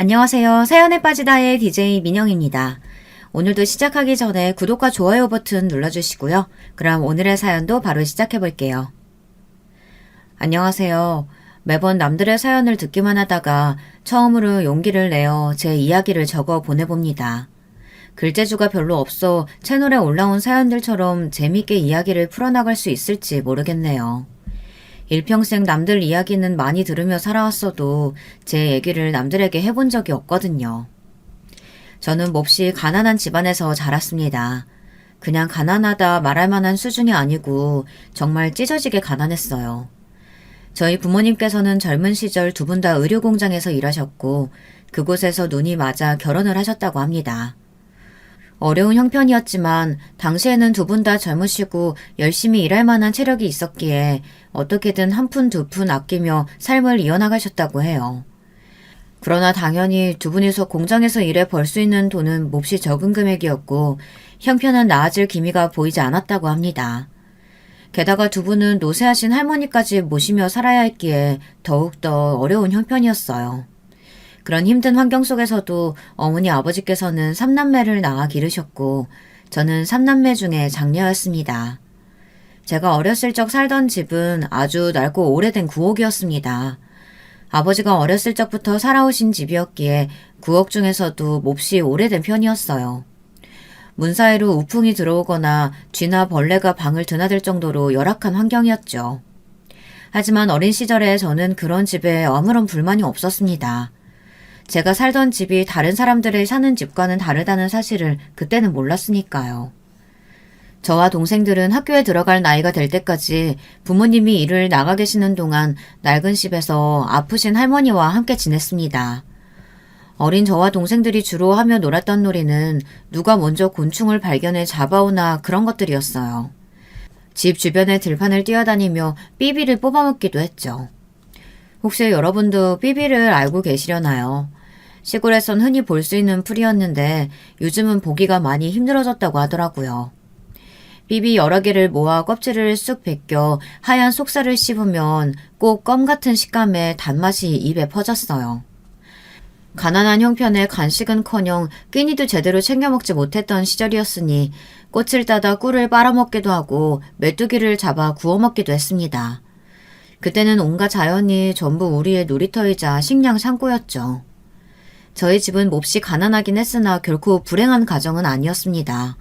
안녕하세요. 사연에 빠지다의 DJ 민영입니다. 오늘도 시작하기 전에 구독과 좋아요 버튼 눌러주시고요. 그럼 오늘의 사연도 바로 시작해 볼게요. 안녕하세요. 매번 남들의 사연을 듣기만 하다가 처음으로 용기를 내어 제 이야기를 적어 보내봅니다. 글재주가 별로 없어 채널에 올라온 사연들처럼 재밌게 이야기를 풀어나갈 수 있을지 모르겠네요. 일평생 남들 이야기는 많이 들으며 살아왔어도 제 얘기를 남들에게 해본 적이 없거든요. 저는 몹시 가난한 집안에서 자랐습니다. 그냥 가난하다 말할 만한 수준이 아니고 정말 찢어지게 가난했어요. 저희 부모님께서는 젊은 시절 두 분 다 의료공장에서 일하셨고 그곳에서 눈이 맞아 결혼을 하셨다고 합니다. 어려운 형편이었지만 당시에는 두 분 다 젊으시고 열심히 일할 만한 체력이 있었기에 어떻게든 한 푼 두 푼 아끼며 삶을 이어나가셨다고 해요. 그러나 당연히 두 분이서 공장에서 일해 벌 수 있는 돈은 몹시 적은 금액이었고 형편은 나아질 기미가 보이지 않았다고 합니다. 게다가 두 분은 노쇠하신 할머니까지 모시며 살아야 했기에 더욱더 어려운 형편이었어요. 그런 힘든 환경 속에서도 어머니 아버지께서는 3남매를 낳아 기르셨고 저는 3남매 중에 장녀였습니다. 제가 어렸을 적 살던 집은 아주 낡고 오래된 구옥이었습니다. 아버지가 어렸을 적부터 살아오신 집이었기에 구옥 중에서도 몹시 오래된 편이었어요. 문 사이로 우풍이 들어오거나 쥐나 벌레가 방을 드나들 정도로 열악한 환경이었죠. 하지만 어린 시절에 저는 그런 집에 아무런 불만이 없었습니다. 제가 살던 집이 다른 사람들의 사는 집과는 다르다는 사실을 그때는 몰랐으니까요. 저와 동생들은 학교에 들어갈 나이가 될 때까지 부모님이 일을 나가 계시는 동안 낡은 집에서 아프신 할머니와 함께 지냈습니다. 어린 저와 동생들이 주로 하며 놀았던 놀이는 누가 먼저 곤충을 발견해 잡아오나 그런 것들이었어요. 집 주변에 들판을 뛰어다니며 삐비를 뽑아먹기도 했죠. 혹시 여러분도 삐비를 알고 계시려나요? 시골에선 흔히 볼 수 있는 풀이었는데 요즘은 보기가 많이 힘들어졌다고 하더라고요. 삐비 여러 개를 모아 껍질을 쑥 벗겨 하얀 속살을 씹으면 꼭 껌 같은 식감의 단맛이 입에 퍼졌어요. 가난한 형편에 간식은커녕 끼니도 제대로 챙겨 먹지 못했던 시절이었으니 꽃을 따다 꿀을 빨아먹기도 하고 메뚜기를 잡아 구워 먹기도 했습니다. 그때는 온갖 자연이 전부 우리의 놀이터이자 식량 창고였죠. 저희 집은 몹시 가난하긴 했으나 결코 불행한 가정은 아니었습니다.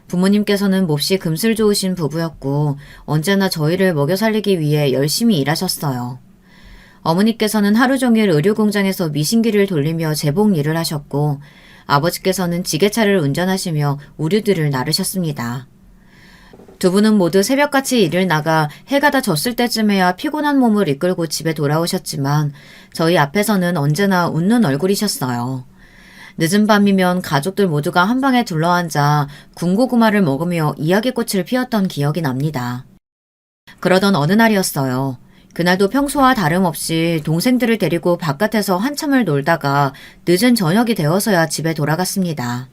부모님께서는 몹시 금슬 좋으신 부부였고 언제나 저희를 먹여 살리기 위해 열심히 일하셨어요. 어머니께서는 하루 종일 의료공장에서 미신기를 돌리며 제복 일을 하셨고 아버지께서는 지게차를 운전하시며 우류들을 나르셨습니다. 두 분은 모두 새벽같이 일을 나가 해가 다 졌을 때쯤에야 피곤한 몸을 이끌고 집에 돌아오셨지만 저희 앞에서는 언제나 웃는 얼굴이셨어요. 늦은 밤이면 가족들 모두가 한 방에 둘러앉아 군고구마를 먹으며 이야기꽃을 피웠던 기억이 납니다. 그러던 어느 날이었어요. 그날도 평소와 다름없이 동생들을 데리고 바깥에서 한참을 놀다가 늦은 저녁이 되어서야 집에 돌아갔습니다.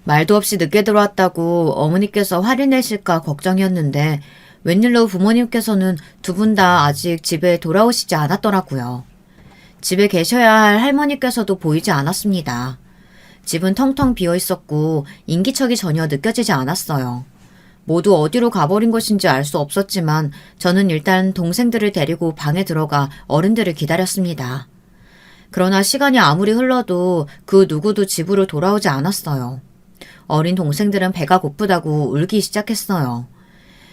말도 없이 늦게 들어왔다고 어머니께서 화를 내실까 걱정이었는데 웬일로 부모님께서는 두 분 다 아직 집에 돌아오시지 않았더라고요. 집에 계셔야 할 할머니께서도 보이지 않았습니다. 집은 텅텅 비어 있었고 인기척이 전혀 느껴지지 않았어요. 모두 어디로 가버린 것인지 알 수 없었지만 저는 일단 동생들을 데리고 방에 들어가 어른들을 기다렸습니다. 그러나 시간이 아무리 흘러도 그 누구도 집으로 돌아오지 않았어요. 어린 동생들은 배가 고프다고 울기 시작했어요.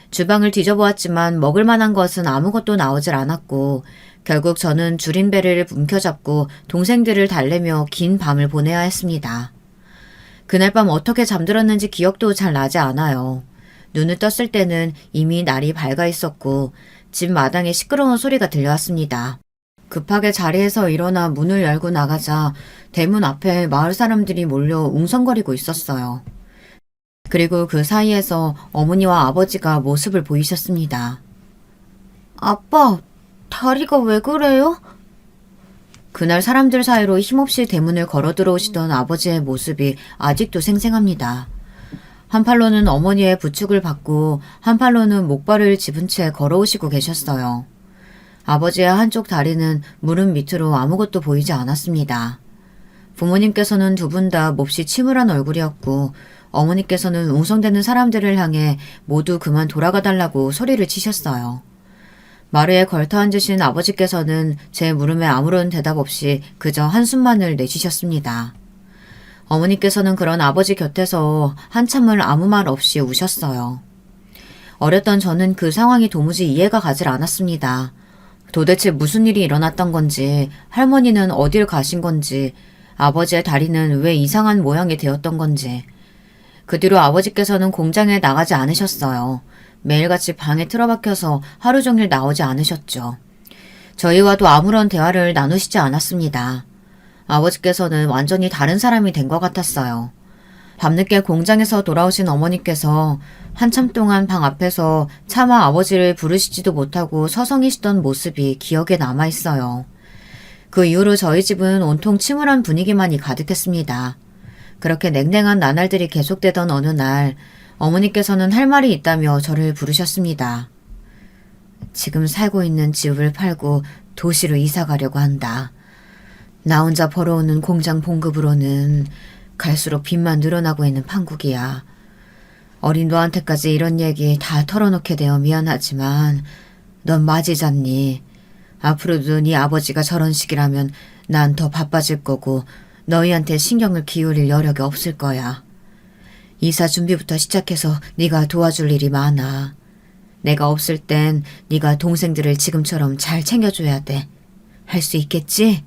주방을 뒤져보았지만 먹을 만한 것은 아무것도 나오질 않았고 결국 저는 줄인 배를 움켜잡고 동생들을 달래며 긴 밤을 보내야 했습니다. 그날 밤 어떻게 잠들었는지 기억도 잘 나지 않아요. 눈을 떴을 때는 이미 날이 밝아 있었고 집 마당에 시끄러운 소리가 들려왔습니다. 급하게 자리에서 일어나 문을 열고 나가자 대문 앞에 마을 사람들이 몰려 웅성거리고 있었어요. 그리고 그 사이에서 어머니와 아버지가 모습을 보이셨습니다. 아빠, 다리가 왜 그래요? 그날 사람들 사이로 힘없이 대문을 걸어 들어오시던 아버지의 모습이 아직도 생생합니다. 한 팔로는 어머니의 부축을 받고 한 팔로는 목발을 집은 채 걸어오시고 계셨어요. 아버지의 한쪽 다리는 무릎 밑으로 아무것도 보이지 않았습니다. 부모님께서는 두 분 다 몹시 침울한 얼굴이었고 어머니께서는 웅성대는 사람들을 향해 모두 그만 돌아가 달라고 소리를 치셨어요. 마루에 걸터 앉으신 아버지께서는 제 물음에 아무런 대답 없이 그저 한숨만을 내쉬셨습니다. 어머니께서는 그런 아버지 곁에서 한참을 아무 말 없이 우셨어요. 어렸던 저는 그 상황이 도무지 이해가 가질 않았습니다. 도대체 무슨 일이 일어났던 건지, 할머니는 어딜 가신 건지, 아버지의 다리는 왜 이상한 모양이 되었던 건지. 그 뒤로 아버지께서는 공장에 나가지 않으셨어요. 매일같이 방에 틀어박혀서 하루 종일 나오지 않으셨죠. 저희와도 아무런 대화를 나누시지 않았습니다. 아버지께서는 완전히 다른 사람이 된 것 같았어요. 밤늦게 공장에서 돌아오신 어머니께서 한참 동안 방 앞에서 차마 아버지를 부르시지도 못하고 서성이시던 모습이 기억에 남아있어요. 그 이후로 저희 집은 온통 침울한 분위기만이 가득했습니다. 그렇게 냉랭한 나날들이 계속되던 어느 날 어머니께서는 할 말이 있다며 저를 부르셨습니다. 지금 살고 있는 집을 팔고 도시로 이사 가려고 한다. 나 혼자 벌어오는 공장 봉급으로는 갈수록 빚만 늘어나고 있는 판국이야. 어린 너한테까지 이런 얘기 다 털어놓게 되어 미안하지만 넌 맞이잖니. 앞으로도 네 아버지가 저런 식이라면 난 더 바빠질 거고 너희한테 신경을 기울일 여력이 없을 거야. 이사 준비부터 시작해서 네가 도와줄 일이 많아. 내가 없을 땐 네가 동생들을 지금처럼 잘 챙겨줘야 돼. 할 수 있겠지?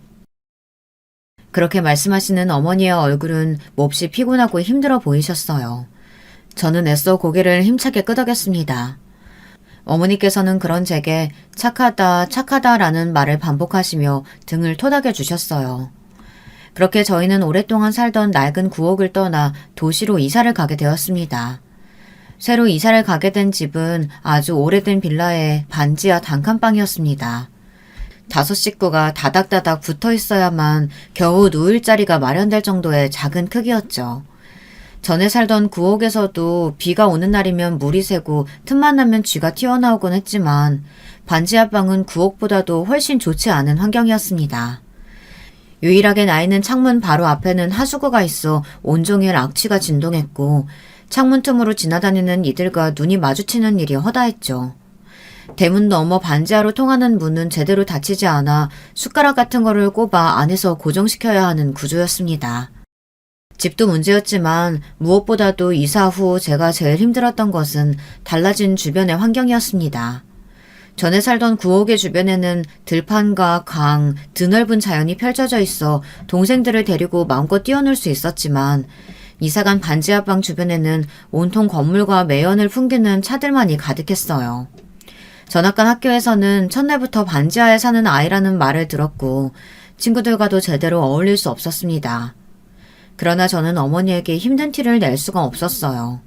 그렇게 말씀하시는 어머니의 얼굴은 몹시 피곤하고 힘들어 보이셨어요. 저는 애써 고개를 힘차게 끄덕였습니다. 어머니께서는 그런 제게 착하다, 착하다라는 말을 반복하시며 등을 토닥여 주셨어요. 그렇게 저희는 오랫동안 살던 낡은 구옥을 떠나 도시로 이사를 가게 되었습니다. 새로 이사를 가게 된 집은 아주 오래된 빌라의 반지하 단칸방이었습니다. 5 식구가 다닥다닥 붙어 있어야만 겨우 누울 자리가 마련될 정도의 작은 크기였죠. 전에 살던 구옥에서도 비가 오는 날이면 물이 새고 틈만 나면 쥐가 튀어나오곤 했지만 반지하방은 구옥보다도 훨씬 좋지 않은 환경이었습니다. 유일하게 나 있는 창문 바로 앞에는 하수구가 있어 온종일 악취가 진동했고 창문 틈으로 지나다니는 이들과 눈이 마주치는 일이 허다했죠. 대문 너머 반지하로 통하는 문은 제대로 닫히지 않아 숟가락 같은 거를 꼽아 안에서 고정시켜야 하는 구조였습니다. 집도 문제였지만 무엇보다도 이사 후 제가 제일 힘들었던 것은 달라진 주변의 환경이었습니다. 전에 살던 구옥의 주변에는 들판과 강, 드넓은 자연이 펼쳐져 있어 동생들을 데리고 마음껏 뛰어놀 수 있었지만 이사간 반지하방 주변에는 온통 건물과 매연을 풍기는 차들만이 가득했어요. 전학간 학교에서는 첫날부터 반지하에 사는 아이라는 말을 들었고 친구들과도 제대로 어울릴 수 없었습니다. 그러나 저는 어머니에게 힘든 티를 낼 수가 없었어요.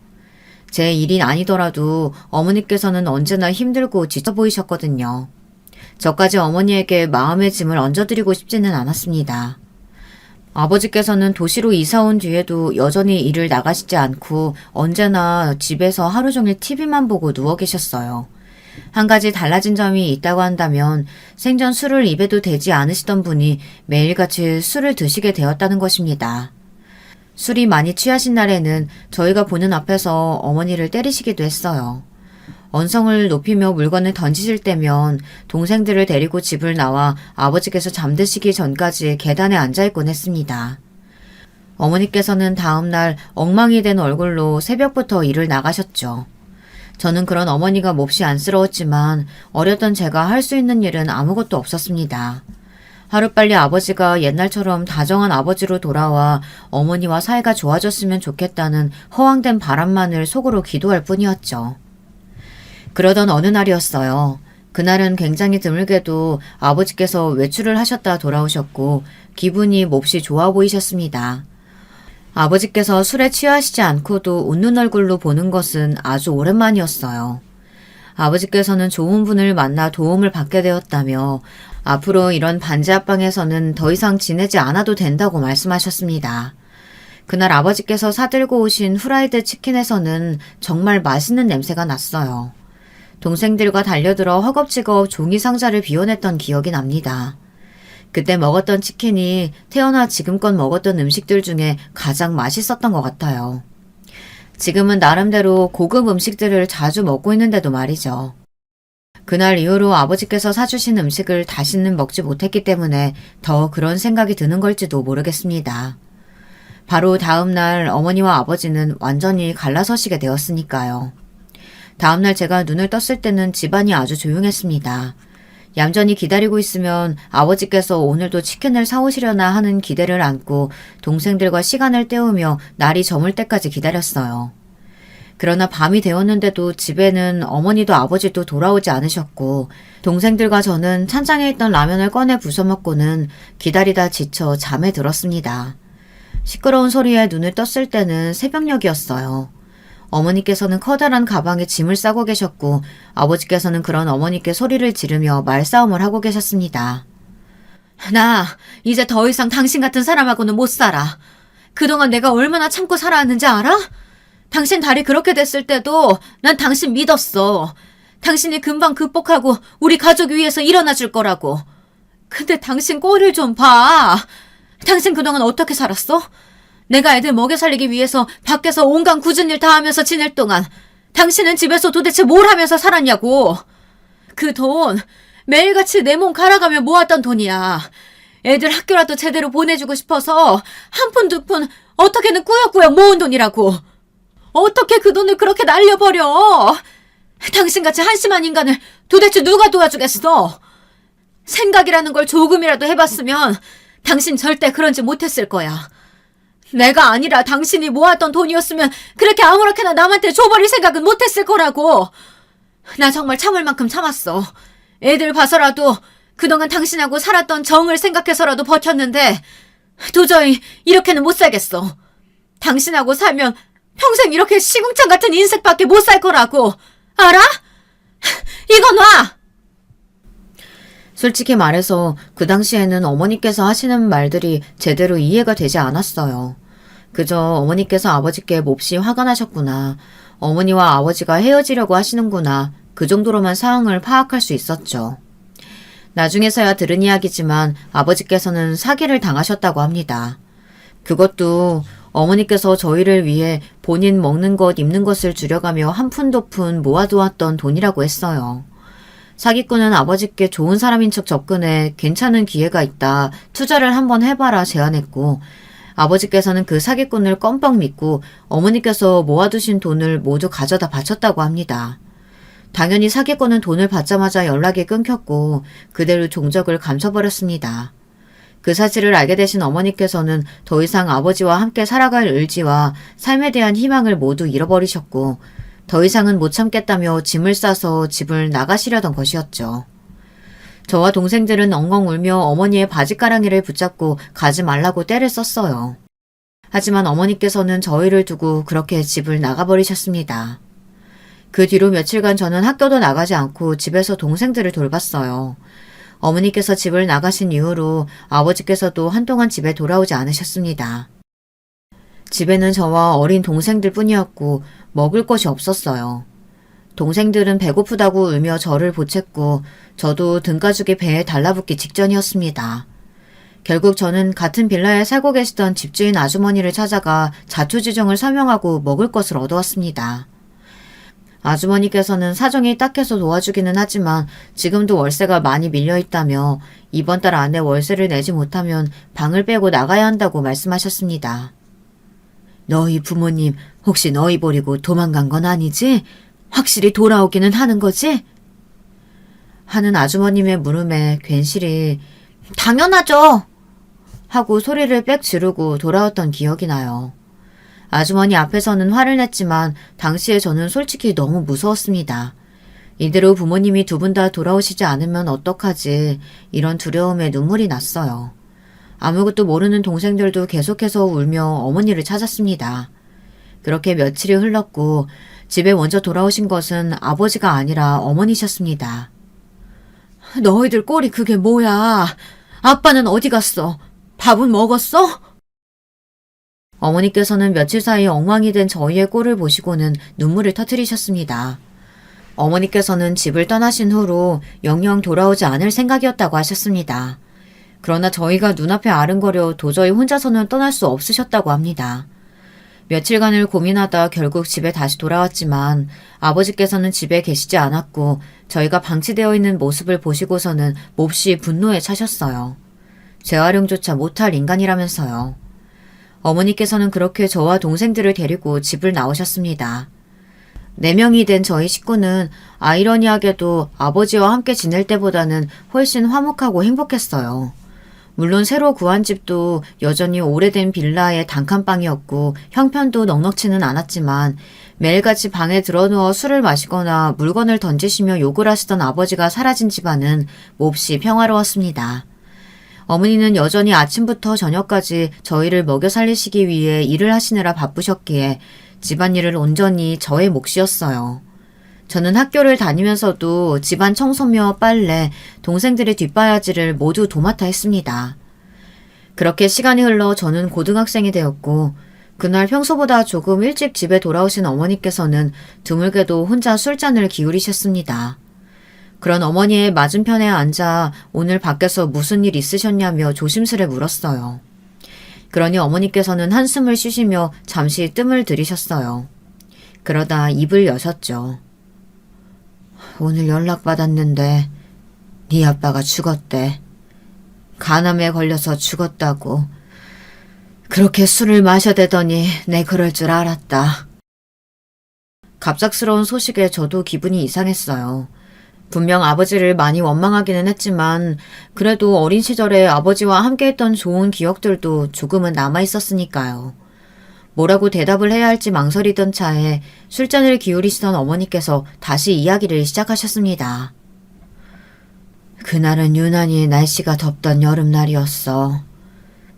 제 일이 아니더라도 어머니께서는 언제나 힘들고 지쳐 보이셨거든요. 저까지 어머니에게 마음의 짐을 얹어드리고 싶지는 않았습니다. 아버지께서는 도시로 이사 온 뒤에도 여전히 일을 나가시지 않고 언제나 집에서 하루 종일 TV만 보고 누워 계셨어요. 한 가지 달라진 점이 있다고 한다면 생전 술을 입에도 대지 않으시던 분이 매일같이 술을 드시게 되었다는 것입니다. 술이 많이 취하신 날에는 저희가 보는 앞에서 어머니를 때리시기도 했어요. 언성을 높이며 물건을 던지실 때면 동생들을 데리고 집을 나와 아버지께서 잠드시기 전까지 계단에 앉아있곤 했습니다. 어머니께서는 다음날 엉망이 된 얼굴로 새벽부터 일을 나가셨죠. 저는 그런 어머니가 몹시 안쓰러웠지만 어렸던 제가 할 수 있는 일은 아무것도 없었습니다. 하루빨리 아버지가 옛날처럼 다정한 아버지로 돌아와 어머니와 사이가 좋아졌으면 좋겠다는 허황된 바람만을 속으로 기도할 뿐이었죠. 그러던 어느 날이었어요. 그날은 굉장히 드물게도 아버지께서 외출을 하셨다 돌아오셨고 기분이 몹시 좋아 보이셨습니다. 아버지께서 술에 취하시지 않고도 웃는 얼굴로 보는 것은 아주 오랜만이었어요. 아버지께서는 좋은 분을 만나 도움을 받게 되었다며 앞으로 이런 반지하방에서는 더 이상 지내지 않아도 된다고 말씀하셨습니다. 그날 아버지께서 사들고 오신 후라이드 치킨에서는 정말 맛있는 냄새가 났어요. 동생들과 달려들어 허겁지겁 종이 상자를 비워냈던 기억이 납니다. 그때 먹었던 치킨이 태어나 지금껏 먹었던 음식들 중에 가장 맛있었던 것 같아요. 지금은 나름대로 고급 음식들을 자주 먹고 있는데도 말이죠. 그날 이후로 아버지께서 사주신 음식을 다시는 먹지 못했기 때문에 더 그런 생각이 드는 걸지도 모르겠습니다. 바로 다음 날 어머니와 아버지는 완전히 갈라서시게 되었으니까요. 다음 날 제가 눈을 떴을 때는 집안이 아주 조용했습니다. 얌전히 기다리고 있으면 아버지께서 오늘도 치킨을 사오시려나 하는 기대를 안고 동생들과 시간을 때우며 날이 저물 때까지 기다렸어요. 그러나 밤이 되었는데도 집에는 어머니도 아버지도 돌아오지 않으셨고 동생들과 저는 찬장에 있던 라면을 꺼내 부숴 먹고는 기다리다 지쳐 잠에 들었습니다. 시끄러운 소리에 눈을 떴을 때는 새벽녘이었어요. 어머니께서는 커다란 가방에 짐을 싸고 계셨고 아버지께서는 그런 어머니께 소리를 지르며 말싸움을 하고 계셨습니다. 나 이제 더 이상 당신 같은 사람하고는 못 살아. 그동안 내가 얼마나 참고 살아왔는지 알아? 당신 다리 그렇게 됐을 때도 난 당신 믿었어. 당신이 금방 극복하고 우리 가족 위해서 일어나 줄 거라고. 근데 당신 꼴을 좀 봐. 당신 그동안 어떻게 살았어? 내가 애들 먹여 살리기 위해서 밖에서 온갖 굳은 일 다 하면서 지낼 동안 당신은 집에서 도대체 뭘 하면서 살았냐고. 그 돈 매일같이 내 몸 갈아가며 모았던 돈이야. 애들 학교라도 제대로 보내주고 싶어서 한 푼 두 푼 어떻게는 꾸역꾸역 모은 돈이라고. 어떻게 그 돈을 그렇게 날려버려. 당신같이 한심한 인간을 도대체 누가 도와주겠어. 생각이라는 걸 조금이라도 해봤으면 당신 절대 그런 짓 못했을 거야. 내가 아니라 당신이 모았던 돈이었으면 그렇게 아무렇게나 남한테 줘버릴 생각은 못했을 거라고. 나 정말 참을 만큼 참았어. 애들 봐서라도 그동안 당신하고 살았던 정을 생각해서라도 버텼는데 도저히 이렇게는 못 살겠어. 당신하고 살면 평생 이렇게 시궁창 같은 인생밖에 못 살 거라고. 알아? 이거 놔! 솔직히 말해서 그 당시에는 어머니께서 하시는 말들이 제대로 이해가 되지 않았어요. 그저 어머니께서 아버지께 몹시 화가 나셨구나. 어머니와 아버지가 헤어지려고 하시는구나. 그 정도로만 상황을 파악할 수 있었죠. 나중에서야 들은 이야기지만 아버지께서는 사기를 당하셨다고 합니다. 그것도 어머니께서 저희를 위해 본인 먹는 것, 입는 것을 줄여가며 한 푼 두 푼 모아두었던 돈이라고 했어요. 사기꾼은 아버지께 좋은 사람인 척 접근해 괜찮은 기회가 있다, 투자를 한번 해봐라 제안했고 아버지께서는 그 사기꾼을 껌뻑 믿고 어머니께서 모아두신 돈을 모두 가져다 바쳤다고 합니다. 당연히 사기꾼은 돈을 받자마자 연락이 끊겼고 그대로 종적을 감춰버렸습니다. 그 사실을 알게 되신 어머니께서는 더 이상 아버지와 함께 살아갈 의지와 삶에 대한 희망을 모두 잃어버리셨고 더 이상은 못 참겠다며 짐을 싸서 집을 나가시려던 것이었죠. 저와 동생들은 엉엉 울며 어머니의 바지가랑이를 붙잡고 가지 말라고 떼를 썼어요. 하지만 어머니께서는 저희를 두고 그렇게 집을 나가버리셨습니다. 그 뒤로 며칠간 저는 학교도 나가지 않고 집에서 동생들을 돌봤어요. 어머니께서 집을 나가신 이후로 아버지께서도 한동안 집에 돌아오지 않으셨습니다. 집에는 저와 어린 동생들 뿐이었고 먹을 것이 없었어요. 동생들은 배고프다고 울며 저를 보챘고 저도 등가죽이 배에 달라붙기 직전이었습니다. 결국 저는 같은 빌라에 살고 계시던 집주인 아주머니를 찾아가 자초지종을 설명하고 먹을 것을 얻어왔습니다. 아주머니께서는 사정이 딱해서 도와주기는 하지만 지금도 월세가 많이 밀려있다며 이번 달 안에 월세를 내지 못하면 방을 빼고 나가야 한다고 말씀하셨습니다. 너희 부모님 혹시 너희 버리고 도망간 건 아니지? 확실히 돌아오기는 하는 거지? 하는 아주머님의 물음에 괜시리 당연하죠! 하고 소리를 빽 지르고 돌아왔던 기억이 나요. 아주머니 앞에서는 화를 냈지만 당시에 저는 솔직히 너무 무서웠습니다. 이대로 부모님이 두 분 다 돌아오시지 않으면 어떡하지 이런 두려움에 눈물이 났어요. 아무것도 모르는 동생들도 계속해서 울며 어머니를 찾았습니다. 그렇게 며칠이 흘렀고 집에 먼저 돌아오신 것은 아버지가 아니라 어머니셨습니다. 너희들 꼴이 그게 뭐야? 아빠는 어디 갔어? 밥은 먹었어? 어머니께서는 며칠 사이 엉망이 된 저희의 꼴을 보시고는 눈물을 터뜨리셨습니다. 어머니께서는 집을 떠나신 후로 영영 돌아오지 않을 생각이었다고 하셨습니다. 그러나 저희가 눈앞에 아른거려 도저히 혼자서는 떠날 수 없으셨다고 합니다. 며칠간을 고민하다 결국 집에 다시 돌아왔지만 아버지께서는 집에 계시지 않았고 저희가 방치되어 있는 모습을 보시고서는 몹시 분노에 차셨어요. 재활용조차 못할 인간이라면서요. 어머니께서는 그렇게 저와 동생들을 데리고 집을 나오셨습니다. 4명이 된 저희 식구는 아이러니하게도 아버지와 함께 지낼 때보다는 훨씬 화목하고 행복했어요. 물론 새로 구한 집도 여전히 오래된 빌라의 단칸방이었고 형편도 넉넉치는 않았지만 매일같이 방에 들어누워 술을 마시거나 물건을 던지시며 욕을 하시던 아버지가 사라진 집안은 몹시 평화로웠습니다. 어머니는 여전히 아침부터 저녁까지 저희를 먹여 살리시기 위해 일을 하시느라 바쁘셨기에 집안일을 온전히 저의 몫이었어요. 저는 학교를 다니면서도 집안 청소며 빨래, 동생들의 뒷바라지를 모두 도맡아 했습니다. 그렇게 시간이 흘러 저는 고등학생이 되었고 그날 평소보다 조금 일찍 집에 돌아오신 어머니께서는 드물게도 혼자 술잔을 기울이셨습니다. 그런 어머니의 맞은편에 앉아 오늘 밖에서 무슨 일 있으셨냐며 조심스레 물었어요. 그러니 어머니께서는 한숨을 쉬시며 잠시 뜸을 들이셨어요. 그러다 입을 여셨죠. 오늘 연락받았는데 네 아빠가 죽었대. 간암에 걸려서 죽었다고. 그렇게 술을 마셔대더니 내 그럴 줄 알았다. 갑작스러운 소식에 저도 기분이 이상했어요. 분명 아버지를 많이 원망하기는 했지만 그래도 어린 시절에 아버지와 함께했던 좋은 기억들도 조금은 남아있었으니까요. 뭐라고 대답을 해야 할지 망설이던 차에 술잔을 기울이시던 어머니께서 다시 이야기를 시작하셨습니다. 그날은 유난히 날씨가 덥던 여름날이었어.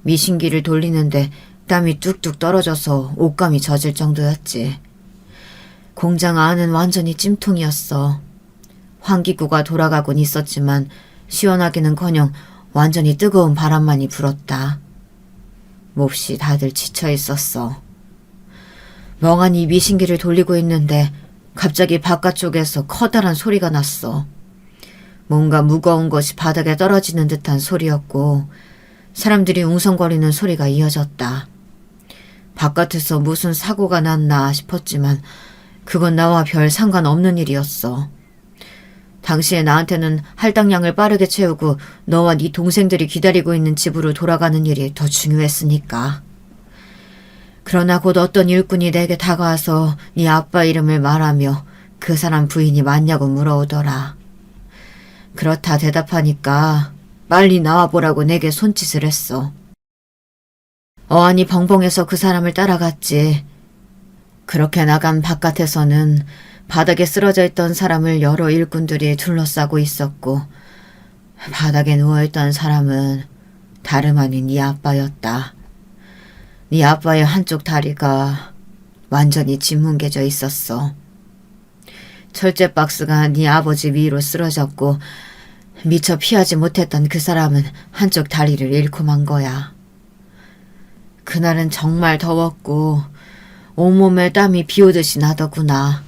미신기를 돌리는데 땀이 뚝뚝 떨어져서 옷감이 젖을 정도였지. 공장 안은 완전히 찜통이었어. 환기구가 돌아가곤 있었지만 시원하기는커녕 완전히 뜨거운 바람만이 불었다. 몹시 다들 지쳐 있었어. 멍하니 미신기를 돌리고 있는데 갑자기 바깥쪽에서 커다란 소리가 났어. 뭔가 무거운 것이 바닥에 떨어지는 듯한 소리였고 사람들이 웅성거리는 소리가 이어졌다. 바깥에서 무슨 사고가 났나 싶었지만 그건 나와 별 상관없는 일이었어. 당시에 나한테는 할당량을 빠르게 채우고 너와 네 동생들이 기다리고 있는 집으로 돌아가는 일이 더 중요했으니까. 그러나 곧 어떤 일꾼이 내게 다가와서 네 아빠 이름을 말하며 그 사람 부인이 맞냐고 물어오더라. 그렇다 대답하니까 빨리 나와보라고 내게 손짓을 했어. 어안이 벙벙해서 그 사람을 따라갔지. 그렇게 나간 바깥에서는 바닥에 쓰러져 있던 사람을 여러 일꾼들이 둘러싸고 있었고 바닥에 누워있던 사람은 다름 아닌 네 아빠였다. 네 아빠의 한쪽 다리가 완전히 짓뭉개져 있었어. 철제 박스가 네 아버지 위로 쓰러졌고 미처 피하지 못했던 그 사람은 한쪽 다리를 잃고 만 거야. 그날은 정말 더웠고 온몸에 땀이 비오듯이 나더구나.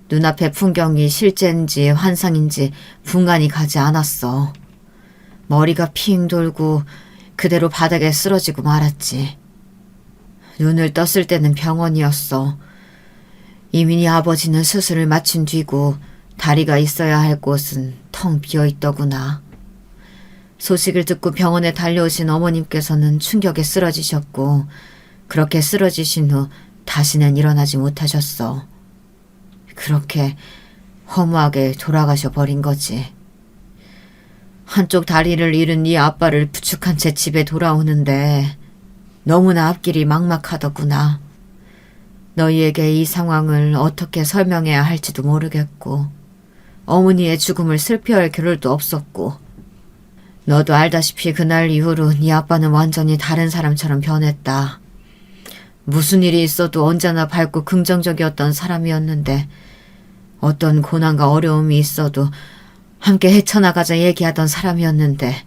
눈앞의 풍경이 실제인지 환상인지 분간이 가지 않았어. 머리가 핑 돌고 그대로 바닥에 쓰러지고 말았지. 눈을 떴을 때는 병원이었어. 이미 네 아버지는 수술을 마친 뒤고 다리가 있어야 할 곳은 텅 비어있더구나. 소식을 듣고 병원에 달려오신 어머님께서는 충격에 쓰러지셨고 그렇게 쓰러지신 후 다시는 일어나지 못하셨어. 그렇게 허무하게 돌아가셔 버린 거지. 한쪽 다리를 잃은 네 아빠를 부축한 채 집에 돌아오는데 너무나 앞길이 막막하더구나. 너희에게 이 상황을 어떻게 설명해야 할지도 모르겠고 어머니의 죽음을 슬퍼할 겨를도 없었고 너도 알다시피 그날 이후로 네 아빠는 완전히 다른 사람처럼 변했다. 무슨 일이 있어도 언제나 밝고 긍정적이었던 사람이었는데 어떤 고난과 어려움이 있어도 함께 헤쳐나가자 얘기하던 사람이었는데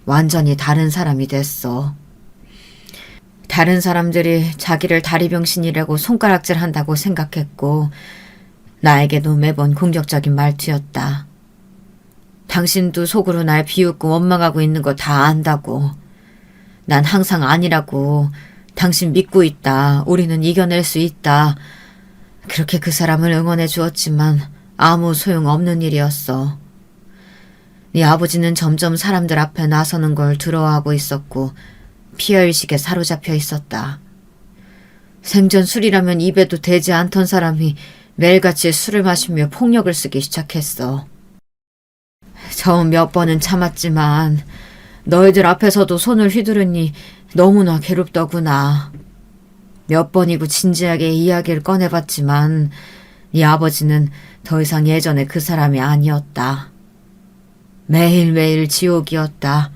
완전히 다른 사람이 됐어. 다른 사람들이 자기를 다리병신이라고 손가락질한다고 생각했고 나에게도 매번 공격적인 말투였다. 당신도 속으로 날 비웃고 원망하고 있는 거 다 안다고. 난 항상 아니라고. 당신 믿고 있다. 우리는 이겨낼 수 있다. 그렇게 그 사람을 응원해 주었지만 아무 소용없는 일이었어. 네 아버지는 점점 사람들 앞에 나서는 걸 두려워하고 있었고 피해의식에 사로잡혀 있었다. 생전 술이라면 입에도 대지 않던 사람이 매일같이 술을 마시며 폭력을 쓰기 시작했어. 처음 몇 번은 참았지만 너희들 앞에서도 손을 휘두르니 너무나 괴롭더구나. 몇 번이고 진지하게 이야기를 꺼내봤지만 네 아버지는 더 이상 예전에 그 사람이 아니었다. 매일매일 지옥이었다.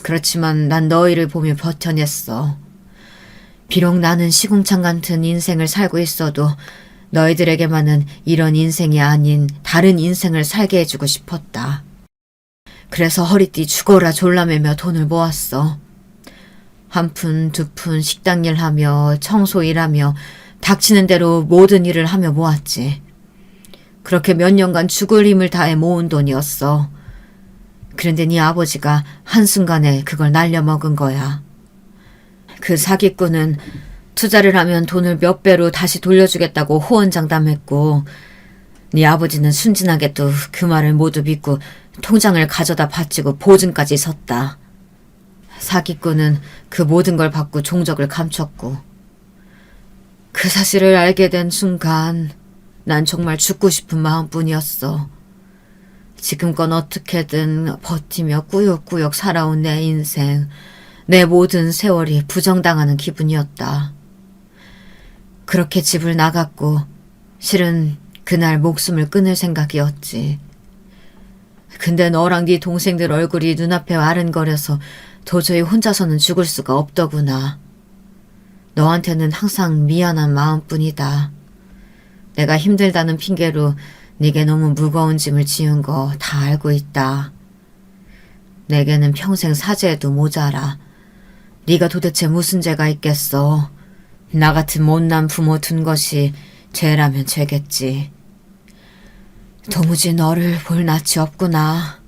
그렇지만 난 너희를 보며 버텨냈어. 비록 나는 시궁창 같은 인생을 살고 있어도 너희들에게만은 이런 인생이 아닌 다른 인생을 살게 해주고 싶었다. 그래서 허리띠 죽어라 졸라매며 돈을 모았어. 한 푼, 두 푼 식당 일하며 청소 일하며 닥치는 대로 모든 일을 하며 모았지. 그렇게 몇 년간 죽을 힘을 다해 모은 돈이었어. 그런데 네 아버지가 한순간에 그걸 날려먹은 거야. 그 사기꾼은 투자를 하면 돈을 몇 배로 다시 돌려주겠다고 호언장담했고 네 아버지는 순진하게 또 그 말을 모두 믿고 통장을 가져다 바치고 보증까지 섰다. 사기꾼은 그 모든 걸 받고 종적을 감췄고 그 사실을 알게 된 순간 난 정말 죽고 싶은 마음뿐이었어. 지금껏 어떻게든 버티며 꾸역꾸역 살아온 내 인생, 내 모든 세월이 부정당하는 기분이었다. 그렇게 집을 나갔고 실은 그날 목숨을 끊을 생각이었지. 근데 너랑 네 동생들 얼굴이 눈앞에 아른거려서 도저히 혼자서는 죽을 수가 없더구나. 너한테는 항상 미안한 마음뿐이다. 내가 힘들다는 핑계로 네게 너무 무거운 짐을 지은 거 다 알고 있다. 내게는 평생 사죄해도 모자라. 네가 도대체 무슨 죄가 있겠어. 나 같은 못난 부모 둔 것이 죄라면 죄겠지. 도무지 너를 볼 낯이 없구나.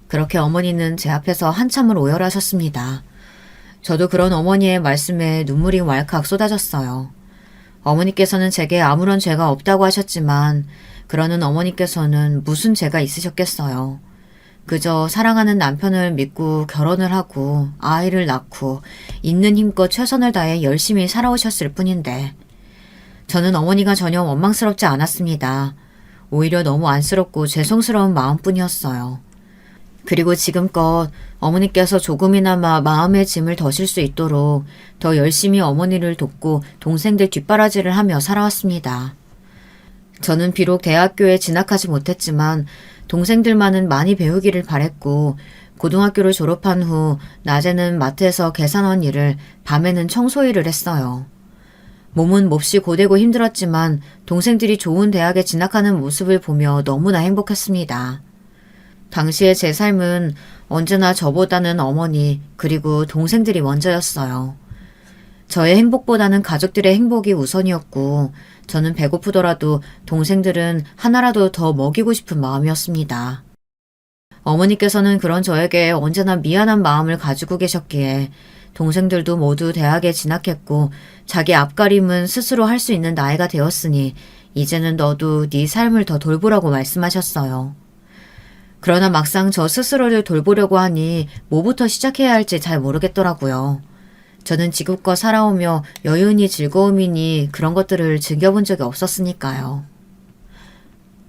그렇게 어머니는 제 앞에서 한참을 오열하셨습니다. 저도 그런 어머니의 말씀에 눈물이 왈칵 쏟아졌어요. 어머니께서는 제게 아무런 죄가 없다고 하셨지만 그러는 어머니께서는 무슨 죄가 있으셨겠어요. 그저 사랑하는 남편을 믿고 결혼을 하고 아이를 낳고 있는 힘껏 최선을 다해 열심히 살아오셨을 뿐인데 저는 어머니가 전혀 원망스럽지 않았습니다. 오히려 너무 안쓰럽고 죄송스러운 마음뿐이었어요. 그리고 지금껏 어머니께서 조금이나마 마음의 짐을 덜실 수 있도록 더 열심히 어머니를 돕고 동생들 뒷바라지를 하며 살아왔습니다. 저는 비록 대학교에 진학하지 못했지만 동생들만은 많이 배우기를 바랬고 고등학교를 졸업한 후 낮에는 마트에서 계산원 일을, 밤에는 청소 일을 했어요. 몸은 몹시 고되고 힘들었지만 동생들이 좋은 대학에 진학하는 모습을 보며 너무나 행복했습니다. 당시의 제 삶은 언제나 저보다는 어머니 그리고 동생들이 먼저였어요. 저의 행복보다는 가족들의 행복이 우선이었고 저는 배고프더라도 동생들은 하나라도 더 먹이고 싶은 마음이었습니다. 어머니께서는 그런 저에게 언제나 미안한 마음을 가지고 계셨기에 동생들도 모두 대학에 진학했고 자기 앞가림은 스스로 할 수 있는 나이가 되었으니 이제는 너도 네 삶을 더 돌보라고 말씀하셨어요. 그러나 막상 저 스스로를 돌보려고 하니 뭐부터 시작해야 할지 잘 모르겠더라고요. 저는 지금껏 살아오며 여운이 즐거움이니 그런 것들을 즐겨본 적이 없었으니까요.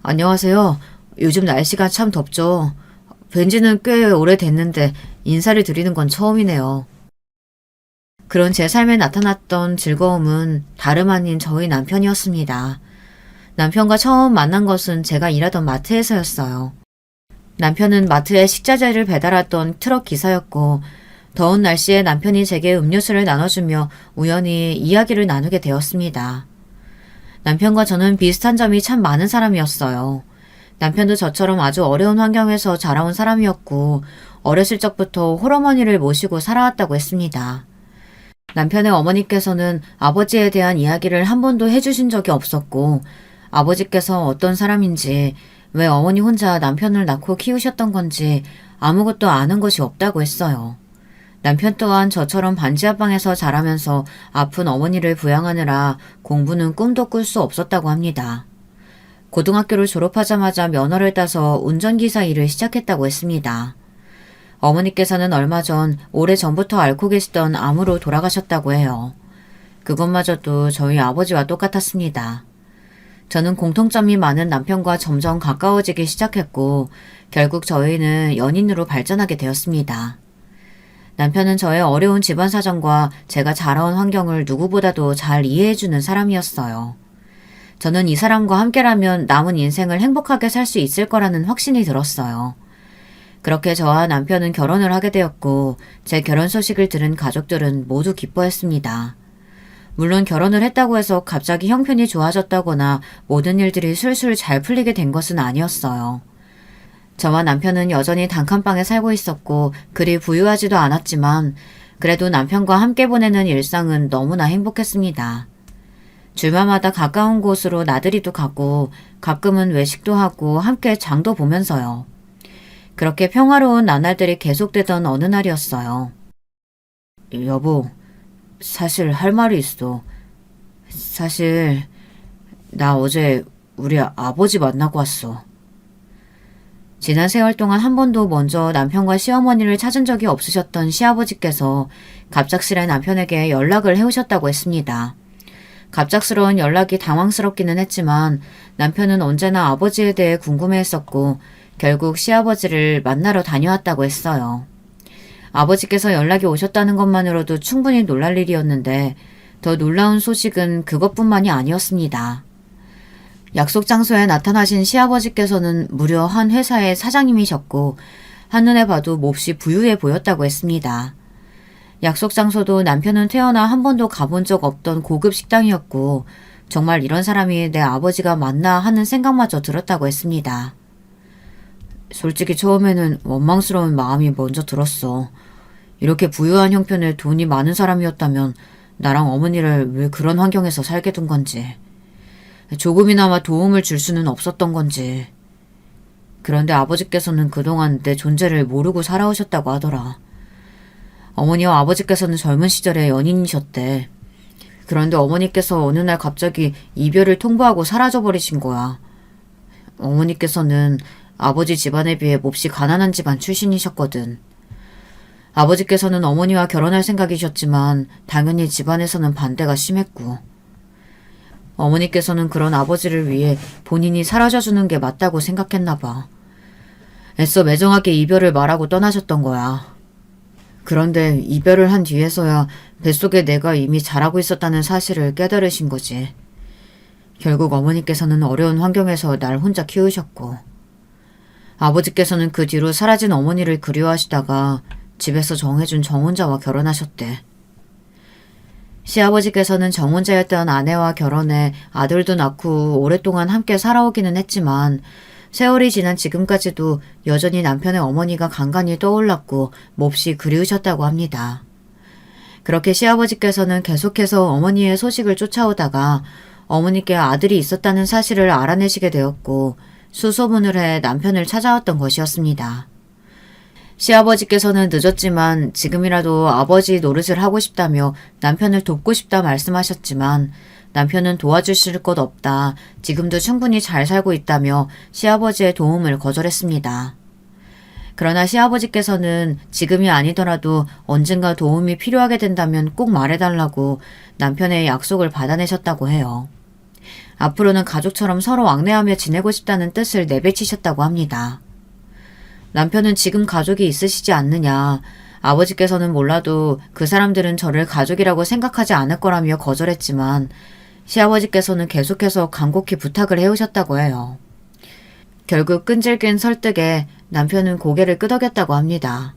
안녕하세요. 요즘 날씨가 참 덥죠. 뵌지는 꽤 오래됐는데 인사를 드리는 건 처음이네요. 그런 제 삶에 나타났던 즐거움은 다름 아닌 저희 남편이었습니다. 남편과 처음 만난 것은 제가 일하던 마트에서였어요. 남편은 마트에 식자재를 배달하던 트럭 기사였고 더운 날씨에 남편이 제게 음료수를 나눠주며 우연히 이야기를 나누게 되었습니다. 남편과 저는 비슷한 점이 참 많은 사람이었어요. 남편도 저처럼 아주 어려운 환경에서 자라온 사람이었고 어렸을 적부터 홀어머니를 모시고 살아왔다고 했습니다. 남편의 어머니께서는 아버지에 대한 이야기를 한 번도 해주신 적이 없었고 아버지께서 어떤 사람인지 왜 어머니 혼자 남편을 낳고 키우셨던 건지 아무것도 아는 것이 없다고 했어요. 남편 또한 저처럼 반지하방에서 자라면서 아픈 어머니를 부양하느라 공부는 꿈도 꿀 수 없었다고 합니다. 고등학교를 졸업하자마자 면허를 따서 운전기사 일을 시작했다고 했습니다. 어머니께서는 얼마 전 오래전부터 앓고 계시던 암으로 돌아가셨다고 해요. 그것마저도 저희 아버지와 똑같았습니다. 저는 공통점이 많은 남편과 점점 가까워지기 시작했고 결국 저희는 연인으로 발전하게 되었습니다. 남편은 저의 어려운 집안 사정과 제가 자라온 환경을 누구보다도 잘 이해해주는 사람이었어요. 저는 이 사람과 함께라면 남은 인생을 행복하게 살 수 있을 거라는 확신이 들었어요. 그렇게 저와 남편은 결혼을 하게 되었고 제 결혼 소식을 들은 가족들은 모두 기뻐했습니다. 물론 결혼을 했다고 해서 갑자기 형편이 좋아졌다거나 모든 일들이 술술 잘 풀리게 된 것은 아니었어요. 저와 남편은 여전히 단칸방에 살고 있었고 그리 부유하지도 않았지만 그래도 남편과 함께 보내는 일상은 너무나 행복했습니다. 주말마다 가까운 곳으로 나들이도 가고 가끔은 외식도 하고 함께 장도 보면서요. 그렇게 평화로운 나날들이 계속되던 어느 날이었어요. 여보, 사실 할 말이 있어. 사실 나 어제 우리 아버지 만나고 왔어. 지난 세월 동안 한 번도 먼저 남편과 시어머니를 찾은 적이 없으셨던 시아버지께서 갑작스레 남편에게 연락을 해오셨다고 했습니다. 갑작스러운 연락이 당황스럽기는 했지만 남편은 언제나 아버지에 대해 궁금해했었고 결국 시아버지를 만나러 다녀왔다고 했어요. 아버지께서 연락이 오셨다는 것만으로도 충분히 놀랄 일이었는데 더 놀라운 소식은 그것뿐만이 아니었습니다. 약속 장소에 나타나신 시아버지께서는 무려 한 회사의 사장님이셨고 한눈에 봐도 몹시 부유해 보였다고 했습니다. 약속 장소도 남편은 태어나 한 번도 가본 적 없던 고급 식당이었고 정말 이런 사람이 내 아버지가 맞나 하는 생각마저 들었다고 했습니다. 솔직히 처음에는 원망스러운 마음이 먼저 들었어. 이렇게 부유한 형편에 돈이 많은 사람이었다면 나랑 어머니를 왜 그런 환경에서 살게 둔 건지. 조금이나마 도움을 줄 수는 없었던 건지. 그런데 아버지께서는 그동안 내 존재를 모르고 살아오셨다고 하더라. 어머니와 아버지께서는 젊은 시절에 연인이셨대. 그런데 어머니께서 어느 날 갑자기 이별을 통보하고 사라져버리신 거야. 어머니께서는 아버지 집안에 비해 몹시 가난한 집안 출신이셨거든. 아버지께서는 어머니와 결혼할 생각이셨지만 당연히 집안에서는 반대가 심했고 어머니께서는 그런 아버지를 위해 본인이 사라져주는 게 맞다고 생각했나 봐. 애써 매정하게 이별을 말하고 떠나셨던 거야. 그런데 이별을 한 뒤에서야 뱃속에 내가 이미 자라고 있었다는 사실을 깨달으신 거지. 결국 어머니께서는 어려운 환경에서 날 혼자 키우셨고 아버지께서는 그 뒤로 사라진 어머니를 그리워하시다가 집에서 정해준 정혼자와 결혼하셨대. 시아버지께서는 정혼자였던 아내와 결혼해 아들도 낳고 오랫동안 함께 살아오기는 했지만 세월이 지난 지금까지도 여전히 남편의 어머니가 간간히 떠올랐고 몹시 그리우셨다고 합니다. 그렇게 시아버지께서는 계속해서 어머니의 소식을 쫓아오다가 어머니께 아들이 있었다는 사실을 알아내시게 되었고 수소문을 해 남편을 찾아왔던 것이었습니다. 시아버지께서는 늦었지만 지금이라도 아버지 노릇을 하고 싶다며 남편을 돕고 싶다 말씀하셨지만 남편은 도와주실 것 없다. 지금도 충분히 잘 살고 있다며 시아버지의 도움을 거절했습니다. 그러나 시아버지께서는 지금이 아니더라도 언젠가 도움이 필요하게 된다면 꼭 말해달라고 남편의 약속을 받아내셨다고 해요. 앞으로는 가족처럼 서로 왕래하며 지내고 싶다는 뜻을 내비치셨다고 합니다. 남편은 지금 가족이 있으시지 않느냐. 아버지께서는 몰라도 그 사람들은 저를 가족이라고 생각하지 않을 거라며 거절했지만 시아버지께서는 계속해서 간곡히 부탁을 해오셨다고 해요. 결국 끈질긴 설득에 남편은 고개를 끄덕였다고 합니다.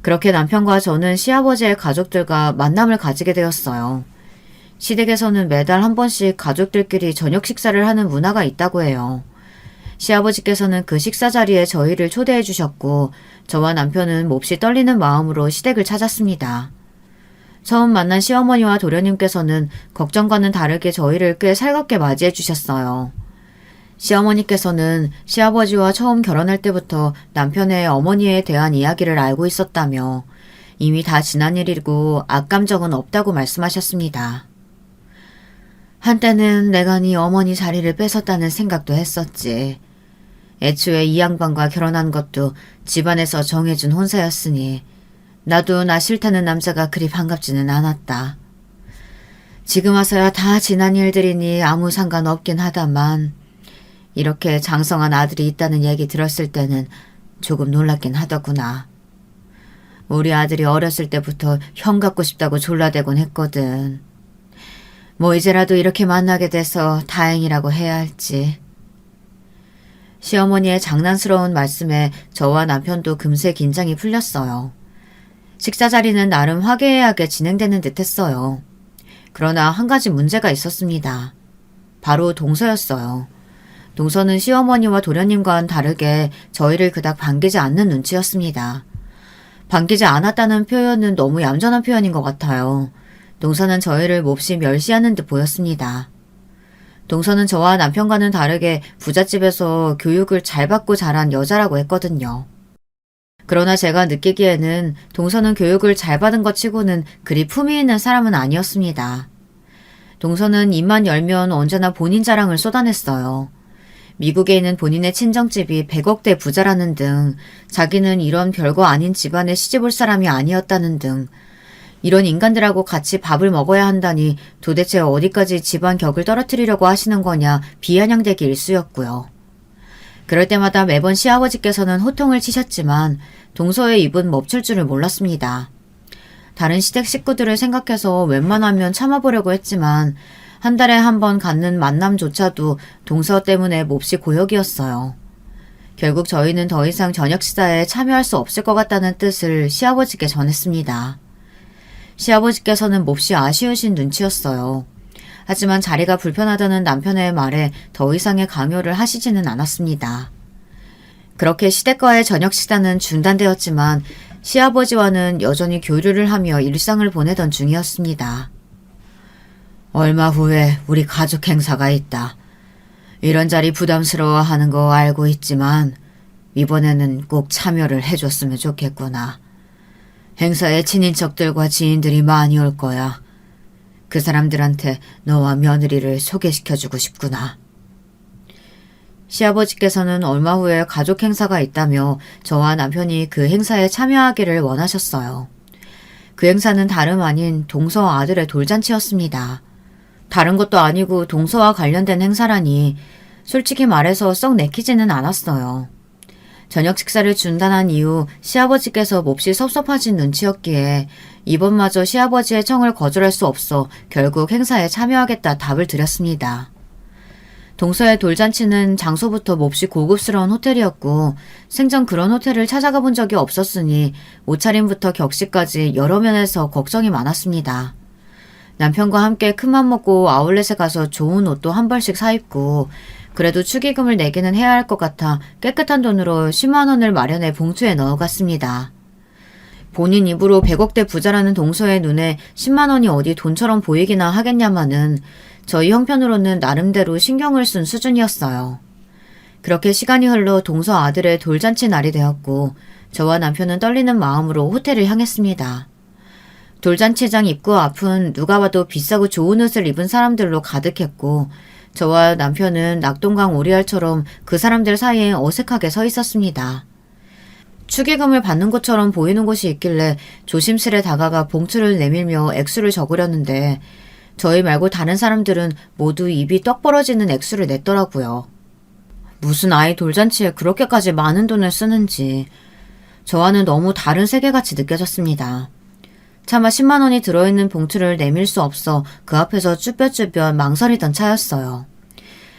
그렇게 남편과 저는 시아버지의 가족들과 만남을 가지게 되었어요. 시댁에서는 매달 한 번씩 가족들끼리 저녁 식사를 하는 문화가 있다고 해요. 시아버지께서는 그 식사 자리에 저희를 초대해 주셨고 저와 남편은 몹시 떨리는 마음으로 시댁을 찾았습니다. 처음 만난 시어머니와 도련님께서는 걱정과는 다르게 저희를 꽤 살갑게 맞이해 주셨어요. 시어머니께서는 시아버지와 처음 결혼할 때부터 남편의 어머니에 대한 이야기를 알고 있었다며 이미 다 지난 일이고 악감정은 없다고 말씀하셨습니다. 한때는 내가 네 어머니 자리를 뺏었다는 생각도 했었지. 애초에 이 양반과 결혼한 것도 집안에서 정해준 혼사였으니 나도 나 싫다는 남자가 그리 반갑지는 않았다. 지금 와서야 다 지난 일들이니 아무 상관없긴 하다만 이렇게 장성한 아들이 있다는 얘기 들었을 때는 조금 놀랍긴 하더구나. 우리 아들이 어렸을 때부터 형 갖고 싶다고 졸라대곤 했거든. 뭐 이제라도 이렇게 만나게 돼서 다행이라고 해야 할지. 시어머니의 장난스러운 말씀에 저와 남편도 금세 긴장이 풀렸어요. 식사 자리는 나름 화기애애하게 진행되는 듯 했어요. 그러나 한 가지 문제가 있었습니다. 바로 동서였어요. 동서는 시어머니와 도련님과는 다르게 저희를 그닥 반기지 않는 눈치였습니다. 반기지 않았다는 표현은 너무 얌전한 표현인 것 같아요. 동서는 저희를 몹시 멸시하는 듯 보였습니다. 동서는 저와 남편과는 다르게 부잣집에서 교육을 잘 받고 자란 여자라고 했거든요. 그러나 제가 느끼기에는 동서는 교육을 잘 받은 것 치고는 그리 품위 있는 사람은 아니었습니다. 동서는 입만 열면 언제나 본인 자랑을 쏟아냈어요. 미국에 있는 본인의 친정집이 100억대 부자라는 등 자기는 이런 별거 아닌 집안에 시집올 사람이 아니었다는 등 이런 인간들하고 같이 밥을 먹어야 한다니 도대체 어디까지 집안 격을 떨어뜨리려고 하시는 거냐 비아냥대기 일쑤였고요. 그럴 때마다 매번 시아버지께서는 호통을 치셨지만 동서의 입은 멈출 줄을 몰랐습니다. 다른 시댁 식구들을 생각해서 웬만하면 참아보려고 했지만 한 달에 한 번 갖는 만남조차도 동서 때문에 몹시 고역이었어요. 결국 저희는 더 이상 저녁 식사에 참여할 수 없을 것 같다는 뜻을 시아버지께 전했습니다. 시아버지께서는 몹시 아쉬우신 눈치였어요. 하지만 자리가 불편하다는 남편의 말에 더 이상의 강요를 하시지는 않았습니다. 그렇게 시댁과의 저녁 식사는 중단되었지만 시아버지와는 여전히 교류를 하며 일상을 보내던 중이었습니다. 얼마 후에 우리 가족 행사가 있다. 이런 자리 부담스러워하는 거 알고 있지만 이번에는 꼭 참여를 해줬으면 좋겠구나. 행사에 친인척들과 지인들이 많이 올 거야. 그 사람들한테 너와 며느리를 소개시켜주고 싶구나. 시아버지께서는 얼마 후에 가족 행사가 있다며 저와 남편이 그 행사에 참여하기를 원하셨어요. 그 행사는 다름 아닌 동서 아들의 돌잔치였습니다. 다른 것도 아니고 동서와 관련된 행사라니 솔직히 말해서 썩 내키지는 않았어요. 저녁 식사를 중단한 이후 시아버지께서 몹시 섭섭하신 눈치였기에 이번마저 시아버지의 청을 거절할 수 없어 결국 행사에 참여하겠다 답을 드렸습니다. 동서의 돌잔치는 장소부터 몹시 고급스러운 호텔이었고 생전 그런 호텔을 찾아가 본 적이 없었으니 옷차림부터 격식까지 여러 면에서 걱정이 많았습니다. 남편과 함께 큰맘 먹고 아울렛에 가서 좋은 옷도 한 벌씩 사입고 그래도 축의금을 내기는 해야 할 것 같아 깨끗한 돈으로 10만 원을 마련해 봉투에 넣어갔습니다. 본인 입으로 100억대 부자라는 동서의 눈에 10만 원이 어디 돈처럼 보이기나 하겠냐마는 저희 형편으로는 나름대로 신경을 쓴 수준이었어요. 그렇게 시간이 흘러 동서 아들의 돌잔치 날이 되었고 저와 남편은 떨리는 마음으로 호텔을 향했습니다. 돌잔치장 입구 앞은 누가 봐도 비싸고 좋은 옷을 입은 사람들로 가득했고 저와 남편은 낙동강 오리알처럼 그 사람들 사이에 어색하게 서 있었습니다. 축의금을 받는 것처럼 보이는 곳이 있길래 조심스레 다가가 봉투를 내밀며 액수를 적으려는데 저희 말고 다른 사람들은 모두 입이 떡 벌어지는 액수를 냈더라고요. 무슨 아이 돌잔치에 그렇게까지 많은 돈을 쓰는지 저와는 너무 다른 세계같이 느껴졌습니다. 차마 10만 원이 들어있는 봉투를 내밀 수 없어 그 앞에서 쭈뼛쭈뼛 망설이던 차였어요.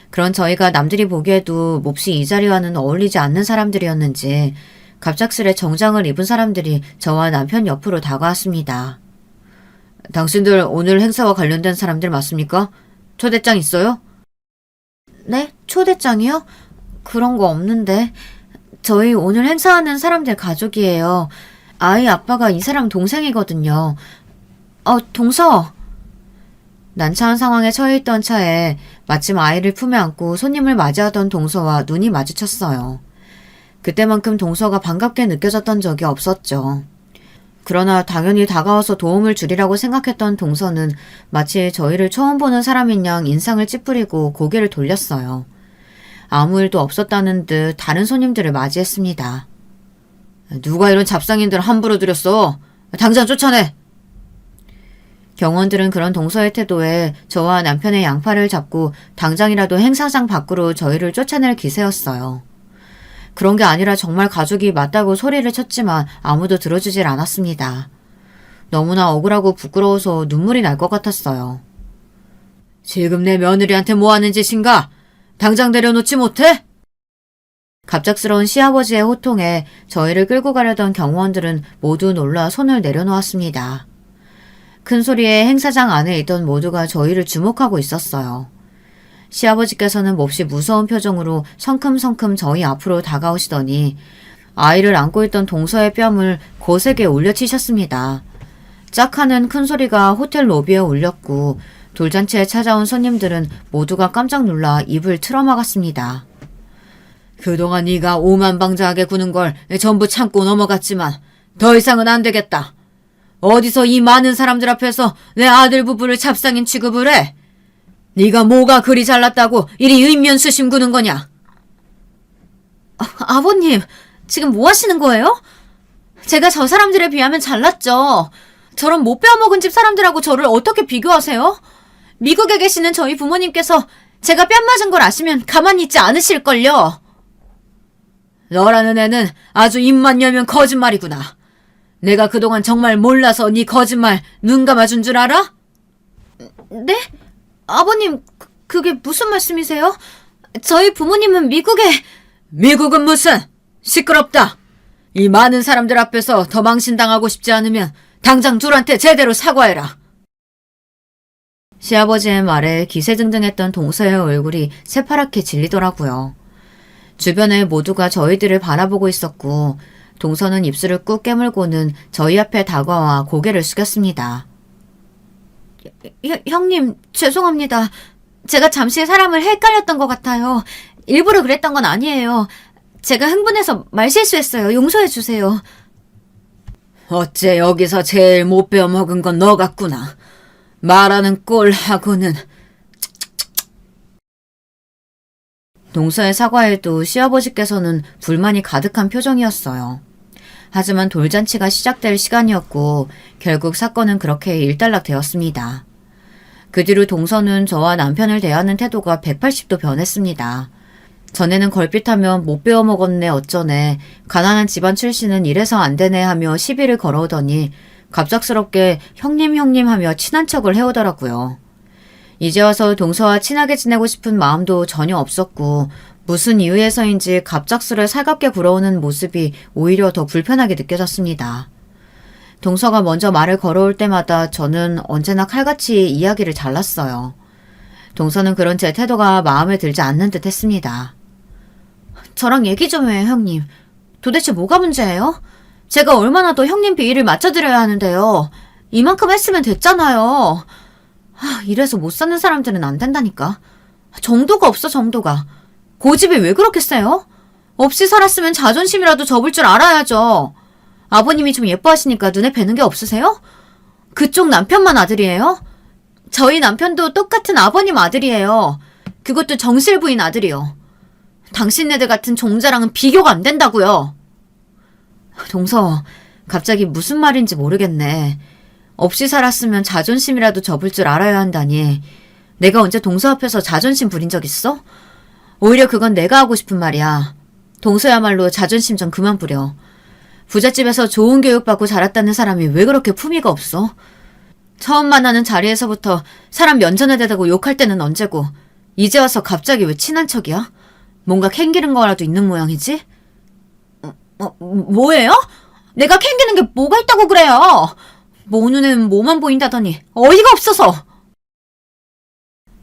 그런 저희가 남들이 보기에도 몹시 이 자리와는 어울리지 않는 사람들이었는지 갑작스레 정장을 입은 사람들이 저와 남편 옆으로 다가왔습니다. 당신들 오늘 행사와 관련된 사람들 맞습니까? 초대장 있어요? 네? 초대장이요? 그런 거 없는데. 저희 오늘 행사하는 사람들 가족이에요. 아이 아빠가 이 사람 동생이거든요. 동서! 난처한 상황에 처해 있던 차에 마침 아이를 품에 안고 손님을 맞이하던 동서와 눈이 마주쳤어요. 그때만큼 동서가 반갑게 느껴졌던 적이 없었죠. 그러나 당연히 다가와서 도움을 주리라고 생각했던 동서는 마치 저희를 처음 보는 사람인 양 인상을 찌푸리고 고개를 돌렸어요. 아무 일도 없었다는 듯 다른 손님들을 맞이했습니다. 누가 이런 잡상인들 함부로 들였어? 당장 쫓아내! 경원들은 그런 동서의 태도에 저와 남편의 양팔을 잡고 당장이라도 행사장 밖으로 저희를 쫓아낼 기세였어요. 그런 게 아니라 정말 가족이 맞다고 소리를 쳤지만 아무도 들어주질 않았습니다. 너무나 억울하고 부끄러워서 눈물이 날 것 같았어요. 지금 내 며느리한테 뭐 하는 짓인가? 당장 내려놓지 못해? 갑작스러운 시아버지의 호통에 저희를 끌고 가려던 경호원들은 모두 놀라 손을 내려놓았습니다. 큰 소리에 행사장 안에 있던 모두가 저희를 주목하고 있었어요. 시아버지께서는 몹시 무서운 표정으로 성큼성큼 저희 앞으로 다가오시더니 아이를 안고 있던 동서의 뺨을 거세게 올려치셨습니다. 짝 하는 큰 소리가 호텔 로비에 울렸고 돌잔치에 찾아온 손님들은 모두가 깜짝 놀라 입을 틀어막았습니다. 그동안 네가 오만방자하게 구는 걸 전부 참고 넘어갔지만 더 이상은 안 되겠다. 어디서 이 많은 사람들 앞에서 내 아들 부부를 잡상인 취급을 해? 네가 뭐가 그리 잘났다고 이리 의면수심 구는 거냐? 아버님, 지금 뭐 하시는 거예요? 제가 저 사람들에 비하면 잘났죠. 저런 못 빼어먹은 집 사람들하고 저를 어떻게 비교하세요? 미국에 계시는 저희 부모님께서 제가 뺨 맞은 걸 아시면 가만히 있지 않으실걸요. 너라는 애는 아주 입만 열면 거짓말이구나. 내가 그동안 정말 몰라서 네 거짓말 눈 감아준 줄 알아? 네? 아버님, 그게 무슨 말씀이세요? 저희 부모님은 미국에... 미국은 무슨! 시끄럽다! 이 많은 사람들 앞에서 더 망신당하고 싶지 않으면 당장 둘한테 제대로 사과해라. 시아버지의 말에 기세등등했던 동서의 얼굴이 새파랗게 질리더라고요. 주변에 모두가 저희들을 바라보고 있었고 동서는 입술을 꾹 깨물고는 저희 앞에 다가와 고개를 숙였습니다. 형님, 죄송합니다. 제가 잠시 사람을 헷갈렸던 것 같아요. 일부러 그랬던 건 아니에요. 제가 흥분해서 말실수했어요. 용서해 주세요. 어째 여기서 제일 못 배워먹은 건 너 같구나. 말하는 꼴하고는. 동서의 사과에도 시아버지께서는 불만이 가득한 표정이었어요. 하지만 돌잔치가 시작될 시간이었고 결국 사건은 그렇게 일단락되었습니다. 그 뒤로 동서는 저와 남편을 대하는 태도가 180도 변했습니다. 전에는 걸핏하면 못 배워먹었네 어쩌네, 가난한 집안 출신은 이래서 안 되네 하며 시비를 걸어오더니 갑작스럽게 형님 하며 친한 척을 해오더라고요. 이제 와서 동서와 친하게 지내고 싶은 마음도 전혀 없었고 무슨 이유에서인지 갑작스레 살갑게 굴어오는 모습이 오히려 더 불편하게 느껴졌습니다. 동서가 먼저 말을 걸어올 때마다 저는 언제나 칼같이 이야기를 잘랐어요. 동서는 그런 제 태도가 마음에 들지 않는 듯 했습니다. 저랑 얘기 좀 해요, 형님. 도대체 뭐가 문제예요? 제가 얼마나 더 형님 비위를 맞춰드려야 하는데요. 이만큼 했으면 됐잖아요. 이래서 못 사는 사람들은 안 된다니까. 정도가 없어, 정도가. 고집이 왜 그렇게 세요? 없이 살았으면 자존심이라도 접을 줄 알아야죠. 아버님이 좀 예뻐하시니까 눈에 뵈는 게 없으세요? 그쪽 남편만 아들이에요? 저희 남편도 똑같은 아버님 아들이에요. 그것도 정실 부인 아들이요. 당신네들 같은 종자랑은 비교가 안 된다고요. 동서, 갑자기 무슨 말인지 모르겠네. 없이 살았으면 자존심이라도 접을 줄 알아야 한다니. 내가 언제 동서 앞에서 자존심 부린 적 있어? 오히려 그건 내가 하고 싶은 말이야. 동서야말로 자존심 좀 그만 부려. 부잣집에서 좋은 교육받고 자랐다는 사람이 왜 그렇게 품위가 없어? 처음 만나는 자리에서부터 사람 면전에 대다고 욕할 때는 언제고 이제 와서 갑자기 왜 친한 척이야? 뭔가 캥기는 거라도 있는 모양이지? 뭐예요? 내가 캥기는 게 뭐가 있다고 그래요? 모 눈에는 뭐만 보인다더니 어이가 없어서.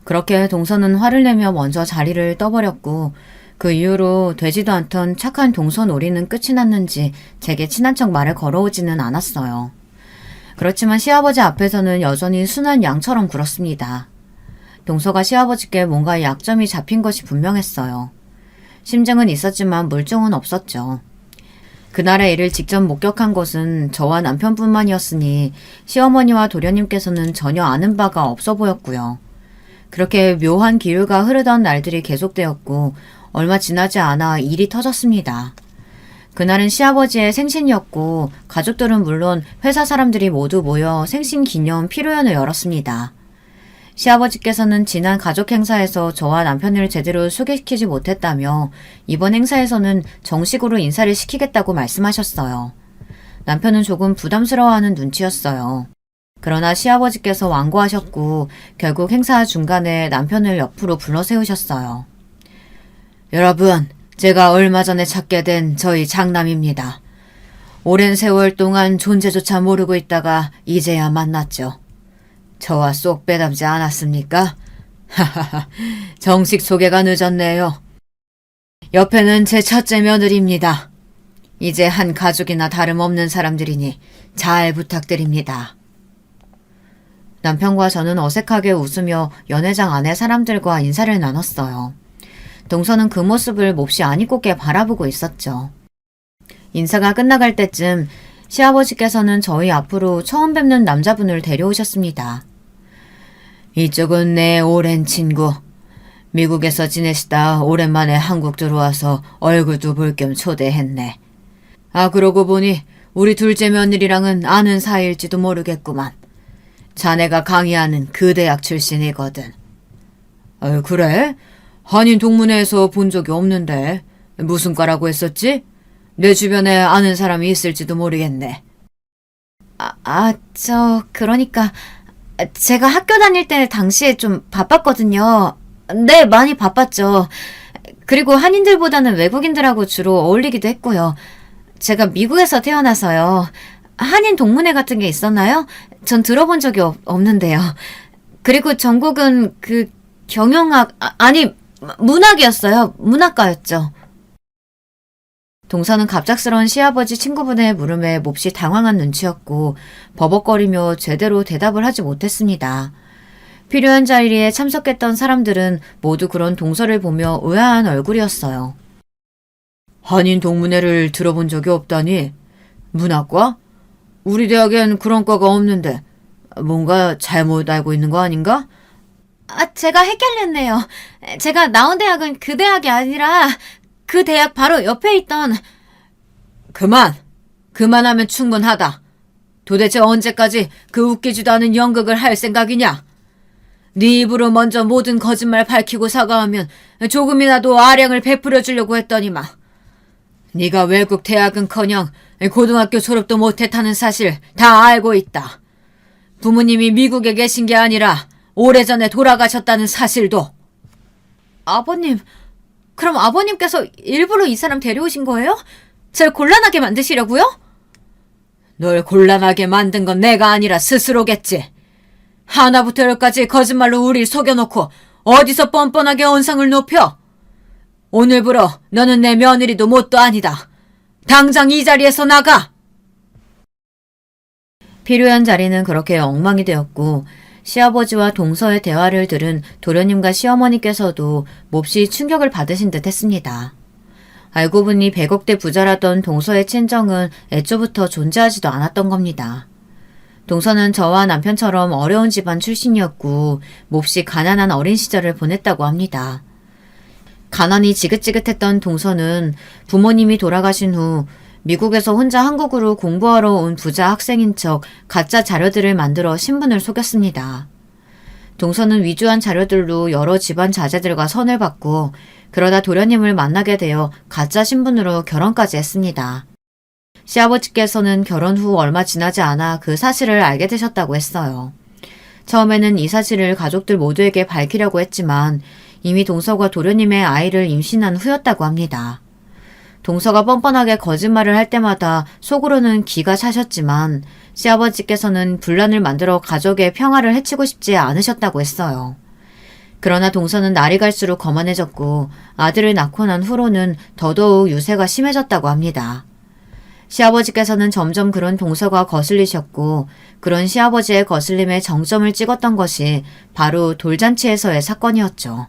그렇게 동서는 화를 내며 먼저 자리를 떠버렸고 그 이후로 되지도 않던 착한 동서 놀이는 끝이 났는지 제게 친한 척 말을 걸어오지는 않았어요. 그렇지만 시아버지 앞에서는 여전히 순한 양처럼 굴었습니다. 동서가 시아버지께 뭔가 약점이 잡힌 것이 분명했어요. 심증은 있었지만 물증은 없었죠. 그날의 일을 직접 목격한 것은 저와 남편뿐만이었으니 시어머니와 도련님께서는 전혀 아는 바가 없어 보였고요. 그렇게 묘한 기류가 흐르던 날들이 계속되었고 얼마 지나지 않아 일이 터졌습니다. 그날은 시아버지의 생신이었고 가족들은 물론 회사 사람들이 모두 모여 생신 기념 피로연을 열었습니다. 시아버지께서는 지난 가족 행사에서 저와 남편을 제대로 소개시키지 못했다며 이번 행사에서는 정식으로 인사를 시키겠다고 말씀하셨어요. 남편은 조금 부담스러워하는 눈치였어요. 그러나 시아버지께서 완고하셨고 결국 행사 중간에 남편을 옆으로 불러 세우셨어요. 여러분, 제가 얼마 전에 찾게 된 저희 장남입니다. 오랜 세월 동안 존재조차 모르고 있다가 이제야 만났죠. 저와 쏙 빼닮지 않았습니까? 하하하, 정식 소개가 늦었네요. 옆에는 제 첫째 며느리입니다. 이제 한 가족이나 다름없는 사람들이니 잘 부탁드립니다. 남편과 저는 어색하게 웃으며 연회장 안의 사람들과 인사를 나눴어요. 동서는 그 모습을 몹시 아니꼽게 바라보고 있었죠. 인사가 끝나갈 때쯤 시아버지께서는 저희 앞으로 처음 뵙는 남자분을 데려오셨습니다. 이쪽은 내 오랜 친구. 미국에서 지내시다 오랜만에 한국 들어와서 얼굴도 볼 겸 초대했네. 아, 그러고 보니 우리 둘째 며느리랑은 아는 사이일지도 모르겠구만. 자네가 강의하는 그 대학 출신이거든. 그래? 한인 동문회에서 본 적이 없는데 무슨 과라고 했었지? 내 주변에 아는 사람이 있을지도 모르겠네. 그러니까 제가 학교 다닐 때 당시에 좀 바빴거든요. 네, 많이 바빴죠. 그리고 한인들보다는 외국인들하고 주로 어울리기도 했고요. 제가 미국에서 태어나서요. 한인 동문회 같은 게 있었나요? 전 들어본 적이 없는데요. 그리고 전공은 경영학, 문학이었어요. 문학과였죠. 동서는 갑작스러운 시아버지 친구분의 물음에 몹시 당황한 눈치였고 버벅거리며 제대로 대답을 하지 못했습니다. 필요한 자리에 참석했던 사람들은 모두 그런 동서를 보며 의아한 얼굴이었어요. 한인 동문회를 들어본 적이 없다니? 문학과? 우리 대학엔 그런 과가 없는데 뭔가 잘못 알고 있는 거 아닌가? 제가 헷갈렸네요. 제가 나온 대학은 그 대학이 아니라 그 대학 바로 옆에 있던... 그만하면 충분하다. 도대체 언제까지 그 웃기지도 않은 연극을 할 생각이냐? 네 입으로 먼저 모든 거짓말 밝히고 사과하면 조금이라도 아량을 베풀어 주려고 했더니만. 네가 외국 대학은커녕 고등학교 졸업도 못했다는 사실 다 알고 있다. 부모님이 미국에 계신 게 아니라 오래전에 돌아가셨다는 사실도. 아버님, 그럼 아버님께서 일부러 이 사람 데려오신 거예요? 절 곤란하게 만드시려고요? 널 곤란하게 만든 건 내가 아니라 스스로겠지. 하나부터 열까지 거짓말로 우릴 속여놓고 어디서 뻔뻔하게 언상을 높여? 오늘부로 너는 내 며느리도 뭣도 아니다. 당장 이 자리에서 나가! 필요한 자리는 그렇게 엉망이 되었고 시아버지와 동서의 대화를 들은 도련님과 시어머니께서도 몹시 충격을 받으신 듯 했습니다. 알고 보니 100억대 부자라던 동서의 친정은 애초부터 존재하지도 않았던 겁니다. 동서는 저와 남편처럼 어려운 집안 출신이었고 몹시 가난한 어린 시절을 보냈다고 합니다. 가난이 지긋지긋했던 동서는 부모님이 돌아가신 후 미국에서 혼자 한국으로 공부하러 온 부자 학생인 척 가짜 자료들을 만들어 신분을 속였습니다. 동서는 위조한 자료들로 여러 집안 자제들과 선을 받고 그러다 도련님을 만나게 되어 가짜 신분으로 결혼까지 했습니다. 시아버지께서는 결혼 후 얼마 지나지 않아 그 사실을 알게 되셨다고 했어요. 처음에는 이 사실을 가족들 모두에게 밝히려고 했지만 이미 동서가 도련님의 아이를 임신한 후였다고 합니다. 동서가 뻔뻔하게 거짓말을 할 때마다 속으로는 기가 차셨지만 시아버지께서는 분란을 만들어 가족의 평화를 해치고 싶지 않으셨다고 했어요. 그러나 동서는 날이 갈수록 거만해졌고 아들을 낳고 난 후로는 더더욱 유세가 심해졌다고 합니다. 시아버지께서는 점점 그런 동서가 거슬리셨고 그런 시아버지의 거슬림에 정점을 찍었던 것이 바로 돌잔치에서의 사건이었죠.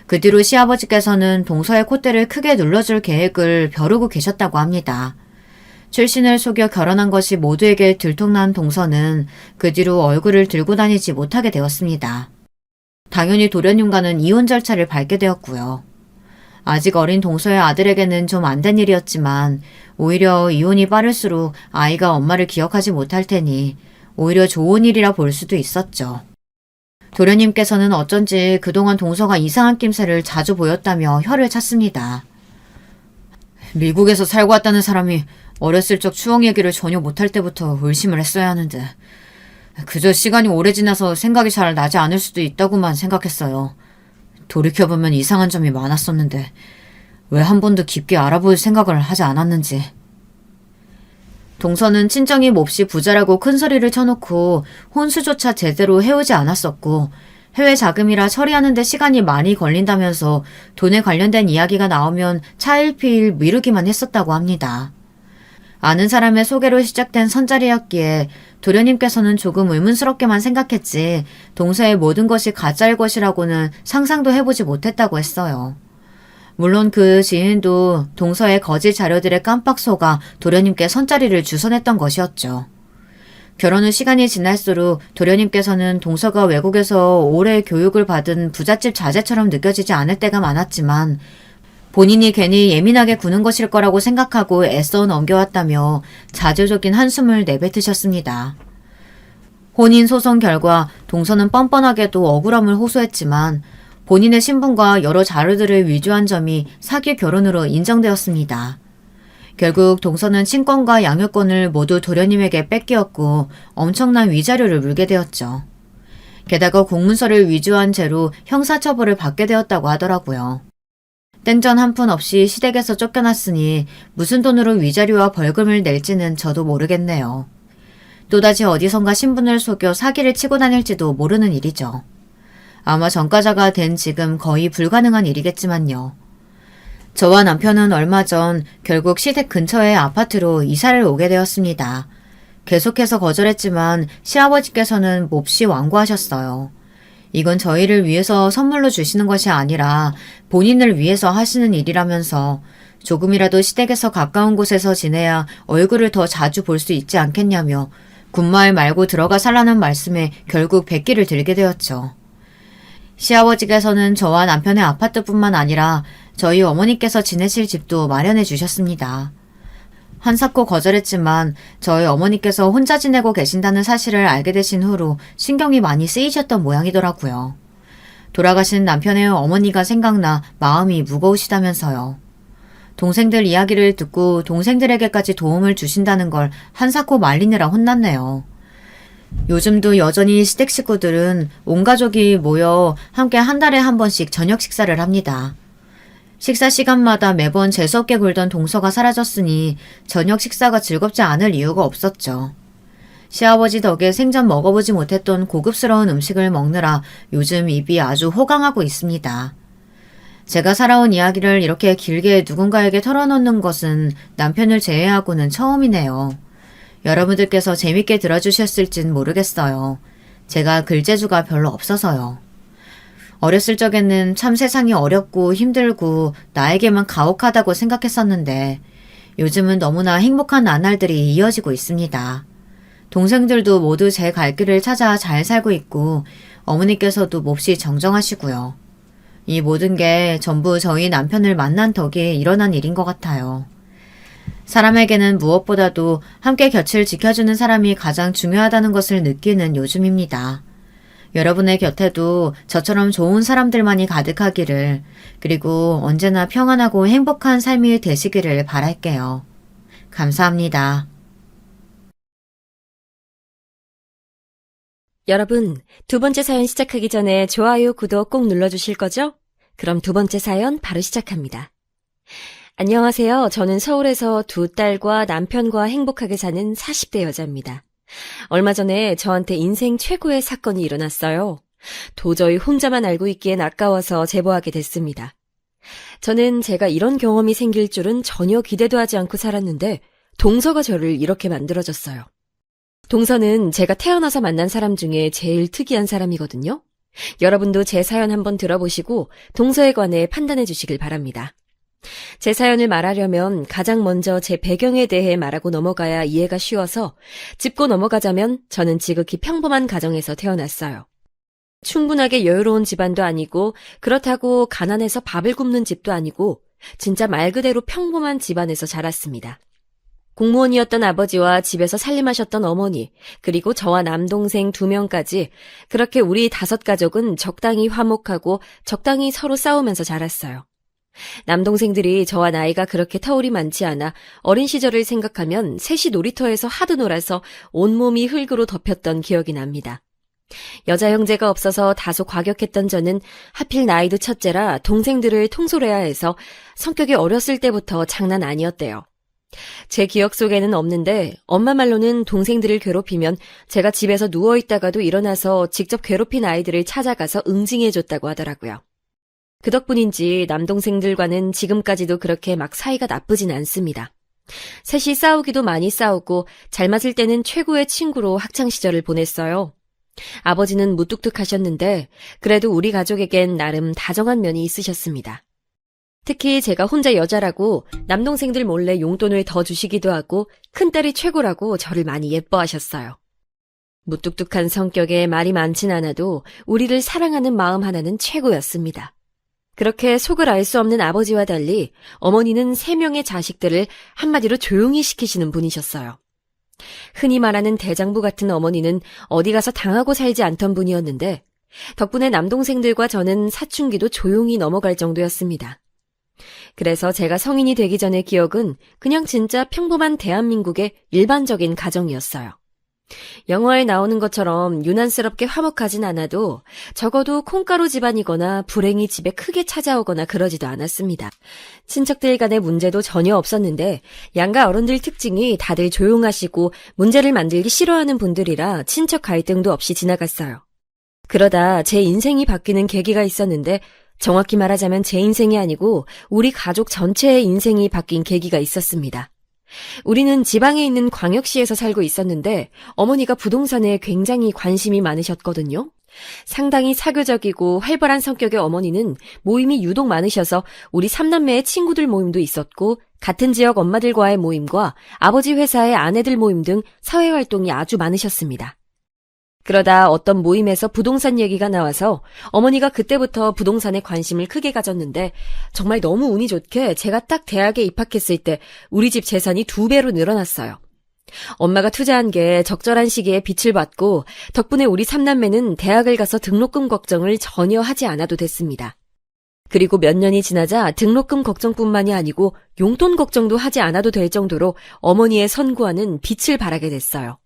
그 뒤로 시아버지께서는 동서의 콧대를 크게 눌러줄 계획을 벼르고 계셨다고 합니다. 출신을 속여 결혼한 것이 모두에게 들통난 동서는 그 뒤로 얼굴을 들고 다니지 못하게 되었습니다. 당연히 도련님과는 이혼 절차를 밟게 되었고요. 아직 어린 동서의 아들에게는 좀 안 된 일이었지만 오히려 이혼이 빠를수록 아이가 엄마를 기억하지 못할 테니 오히려 좋은 일이라 볼 수도 있었죠. 도련님께서는 어쩐지 그동안 동서가 이상한 낌새를 자주 보였다며 혀를 찼습니다. 미국에서 살고 왔다는 사람이 어렸을 적 추억 얘기를 전혀 못할 때부터 의심을 했어야 하는데 그저 시간이 오래 지나서 생각이 잘 나지 않을 수도 있다고만 생각했어요. 돌이켜보면 이상한 점이 많았었는데 왜 한 번도 깊게 알아볼 생각을 하지 않았는지. 동서는 친정이 몹시 부자라고 큰소리를 쳐놓고 혼수조차 제대로 해오지 않았었고 해외 자금이라 처리하는 데 시간이 많이 걸린다면서 돈에 관련된 이야기가 나오면 차일피일 미루기만 했었다고 합니다. 아는 사람의 소개로 시작된 선자리였기에 도련님께서는 조금 의문스럽게만 생각했지 동서의 모든 것이 가짜일 것이라고는 상상도 해보지 못했다고 했어요. 물론 그 지인도 동서의 거짓 자료들에 깜빡 속아 도련님께 선자리를 주선했던 것이었죠. 결혼 후 시간이 지날수록 도련님께서는 동서가 외국에서 오래 교육을 받은 부잣집 자제처럼 느껴지지 않을 때가 많았지만 본인이 괜히 예민하게 구는 것일 거라고 생각하고 애써 넘겨왔다며 자조적인 한숨을 내뱉으셨습니다. 혼인소송 결과 동서는 뻔뻔하게도 억울함을 호소했지만 본인의 신분과 여러 자료들을 위조한 점이 사기 결혼으로 인정되었습니다. 결국 동서는 친권과 양육권을 모두 도련님에게 뺏기었고 엄청난 위자료를 물게 되었죠. 게다가 공문서를 위조한 죄로 형사처벌을 받게 되었다고 하더라고요. 땡전 한 푼 없이 시댁에서 쫓겨났으니 무슨 돈으로 위자료와 벌금을 낼지는 저도 모르겠네요. 또다시 어디선가 신분을 속여 사기를 치고 다닐지도 모르는 일이죠. 아마 전과자가 된 지금 거의 불가능한 일이겠지만요. 저와 남편은 얼마 전 결국 시댁 근처의 아파트로 이사를 오게 되었습니다. 계속해서 거절했지만 시아버지께서는 몹시 완고하셨어요. 이건 저희를 위해서 선물로 주시는 것이 아니라 본인을 위해서 하시는 일이라면서 조금이라도 시댁에서 가까운 곳에서 지내야 얼굴을 더 자주 볼 수 있지 않겠냐며 군마을 말고 들어가 살라는 말씀에 결국 백기를 들게 되었죠. 시아버지께서는 저와 남편의 아파트뿐만 아니라 저희 어머니께서 지내실 집도 마련해 주셨습니다. 한사코 거절했지만 저희 어머니께서 혼자 지내고 계신다는 사실을 알게 되신 후로 신경이 많이 쓰이셨던 모양이더라고요. 돌아가신 남편의 어머니가 생각나 마음이 무거우시다면서요. 동생들 이야기를 듣고 동생들에게까지 도움을 주신다는 걸 한사코 말리느라 혼났네요. 요즘도 여전히 시댁 식구들은 온 가족이 모여 함께 한 달에 한 번씩 저녁 식사를 합니다. 식사 시간마다 매번 재수없게 굴던 동서가 사라졌으니 저녁 식사가 즐겁지 않을 이유가 없었죠. 시아버지 덕에 생전 먹어보지 못했던 고급스러운 음식을 먹느라 요즘 입이 아주 호강하고 있습니다. 제가 살아온 이야기를 이렇게 길게 누군가에게 털어놓는 것은 남편을 제외하고는 처음이네요. 여러분들께서 재밌게 들어주셨을진 모르겠어요. 제가 글재주가 별로 없어서요. 어렸을 적에는 참 세상이 어렵고 힘들고 나에게만 가혹하다고 생각했었는데 요즘은 너무나 행복한 나날들이 이어지고 있습니다. 동생들도 모두 제 갈 길을 찾아 잘 살고 있고 어머니께서도 몹시 정정하시고요. 이 모든 게 전부 저희 남편을 만난 덕에 일어난 일인 것 같아요. 사람에게는 무엇보다도 함께 곁을 지켜주는 사람이 가장 중요하다는 것을 느끼는 요즘입니다. 여러분의 곁에도 저처럼 좋은 사람들만이 가득하기를, 그리고 언제나 평안하고 행복한 삶이 되시기를 바랄게요. 감사합니다. 여러분, 두 번째 사연 시작하기 전에 좋아요, 구독 꼭 눌러주실 거죠? 그럼 두 번째 사연 바로 시작합니다. 안녕하세요. 저는 서울에서 두 딸과 남편과 행복하게 사는 40대 여자입니다. 얼마 전에 저한테 인생 최고의 사건이 일어났어요. 도저히 혼자만 알고 있기엔 아까워서 제보하게 됐습니다. 저는 제가 이런 경험이 생길 줄은 전혀 기대도 하지 않고 살았는데 동서가 저를 이렇게 만들어줬어요. 동서는 제가 태어나서 만난 사람 중에 제일 특이한 사람이거든요. 여러분도 제 사연 한번 들어보시고 동서에 관해 판단해 주시길 바랍니다. 제 사연을 말하려면 가장 먼저 제 배경에 대해 말하고 넘어가야 이해가 쉬워서 짚고 넘어가자면 저는 지극히 평범한 가정에서 태어났어요. 충분하게 여유로운 집안도 아니고 그렇다고 가난해서 밥을 굶는 집도 아니고 진짜 말 그대로 평범한 집안에서 자랐습니다. 공무원이었던 아버지와 집에서 살림하셨던 어머니, 그리고 저와 남동생 2명까지 그렇게 우리 5가족은 적당히 화목하고 적당히 서로 싸우면서 자랐어요. 남동생들이 저와 나이가 그렇게 터울이 많지 않아 어린 시절을 생각하면 셋이 놀이터에서 하도 놀아서 온몸이 흙으로 덮였던 기억이 납니다. 여자 형제가 없어서 다소 과격했던 저는 하필 나이도 첫째라 동생들을 통솔해야 해서 성격이 어렸을 때부터 장난 아니었대요. 제 기억 속에는 없는데 엄마 말로는 동생들을 괴롭히면 제가 집에서 누워있다가도 일어나서 직접 괴롭힌 아이들을 찾아가서 응징해줬다고 하더라고요. 그 덕분인지 남동생들과는 지금까지도 그렇게 막 사이가 나쁘진 않습니다. 셋이 싸우기도 많이 싸우고 잘 맞을 때는 최고의 친구로 학창시절을 보냈어요. 아버지는 무뚝뚝하셨는데 그래도 우리 가족에겐 나름 다정한 면이 있으셨습니다. 특히 제가 혼자 여자라고 남동생들 몰래 용돈을 더 주시기도 하고 큰딸이 최고라고 저를 많이 예뻐하셨어요. 무뚝뚝한 성격에 말이 많진 않아도 우리를 사랑하는 마음 하나는 최고였습니다. 그렇게 속을 알 수 없는 아버지와 달리 어머니는 3명의 자식들을 한마디로 조용히 시키시는 분이셨어요. 흔히 말하는 대장부 같은 어머니는 어디 가서 당하고 살지 않던 분이었는데 덕분에 남동생들과 저는 사춘기도 조용히 넘어갈 정도였습니다. 그래서 제가 성인이 되기 전의 기억은 그냥 진짜 평범한 대한민국의 일반적인 가정이었어요. 영화에 나오는 것처럼 유난스럽게 화목하진 않아도 적어도 콩가루 집안이거나 불행이 집에 크게 찾아오거나 그러지도 않았습니다. 친척들 간의 문제도 전혀 없었는데 양가 어른들 특징이 다들 조용하시고 문제를 만들기 싫어하는 분들이라 친척 갈등도 없이 지나갔어요. 그러다 제 인생이 바뀌는 계기가 있었는데 정확히 말하자면 제 인생이 아니고 우리 가족 전체의 인생이 바뀐 계기가 있었습니다. 우리는 지방에 있는 광역시에서 살고 있었는데 어머니가 부동산에 굉장히 관심이 많으셨거든요. 상당히 사교적이고 활발한 성격의 어머니는 모임이 유독 많으셔서 우리 3남매의 친구들 모임도 있었고 같은 지역 엄마들과의 모임과 아버지 회사의 아내들 모임 등 사회활동이 아주 많으셨습니다. 그러다 어떤 모임에서 부동산 얘기가 나와서 어머니가 그때부터 부동산에 관심을 크게 가졌는데 정말 너무 운이 좋게 제가 딱 대학에 입학했을 때 우리 집 재산이 2배로 늘어났어요. 엄마가 투자한 게 적절한 시기에 빛을 받고 덕분에 우리 3남매는 대학을 가서 등록금 걱정을 전혀 하지 않아도 됐습니다. 그리고 몇 년이 지나자 등록금 걱정뿐만이 아니고 용돈 걱정도 하지 않아도 될 정도로 어머니의 선구안은 빛을 발하게 됐어요.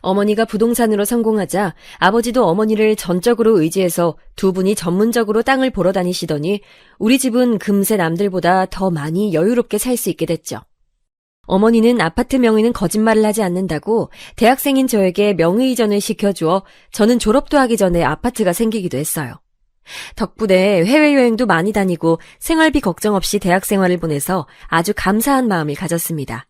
어머니가 부동산으로 성공하자 아버지도 어머니를 전적으로 의지해서 2분이 전문적으로 땅을 보러 다니시더니 우리 집은 금세 남들보다 더 많이 여유롭게 살 수 있게 됐죠. 어머니는 아파트 명의는 거짓말을 하지 않는다고 대학생인 저에게 명의 이전을 시켜주어 저는 졸업도 하기 전에 아파트가 생기기도 했어요. 덕분에 해외여행도 많이 다니고 생활비 걱정 없이 대학 생활을 보내서 아주 감사한 마음을 가졌습니다.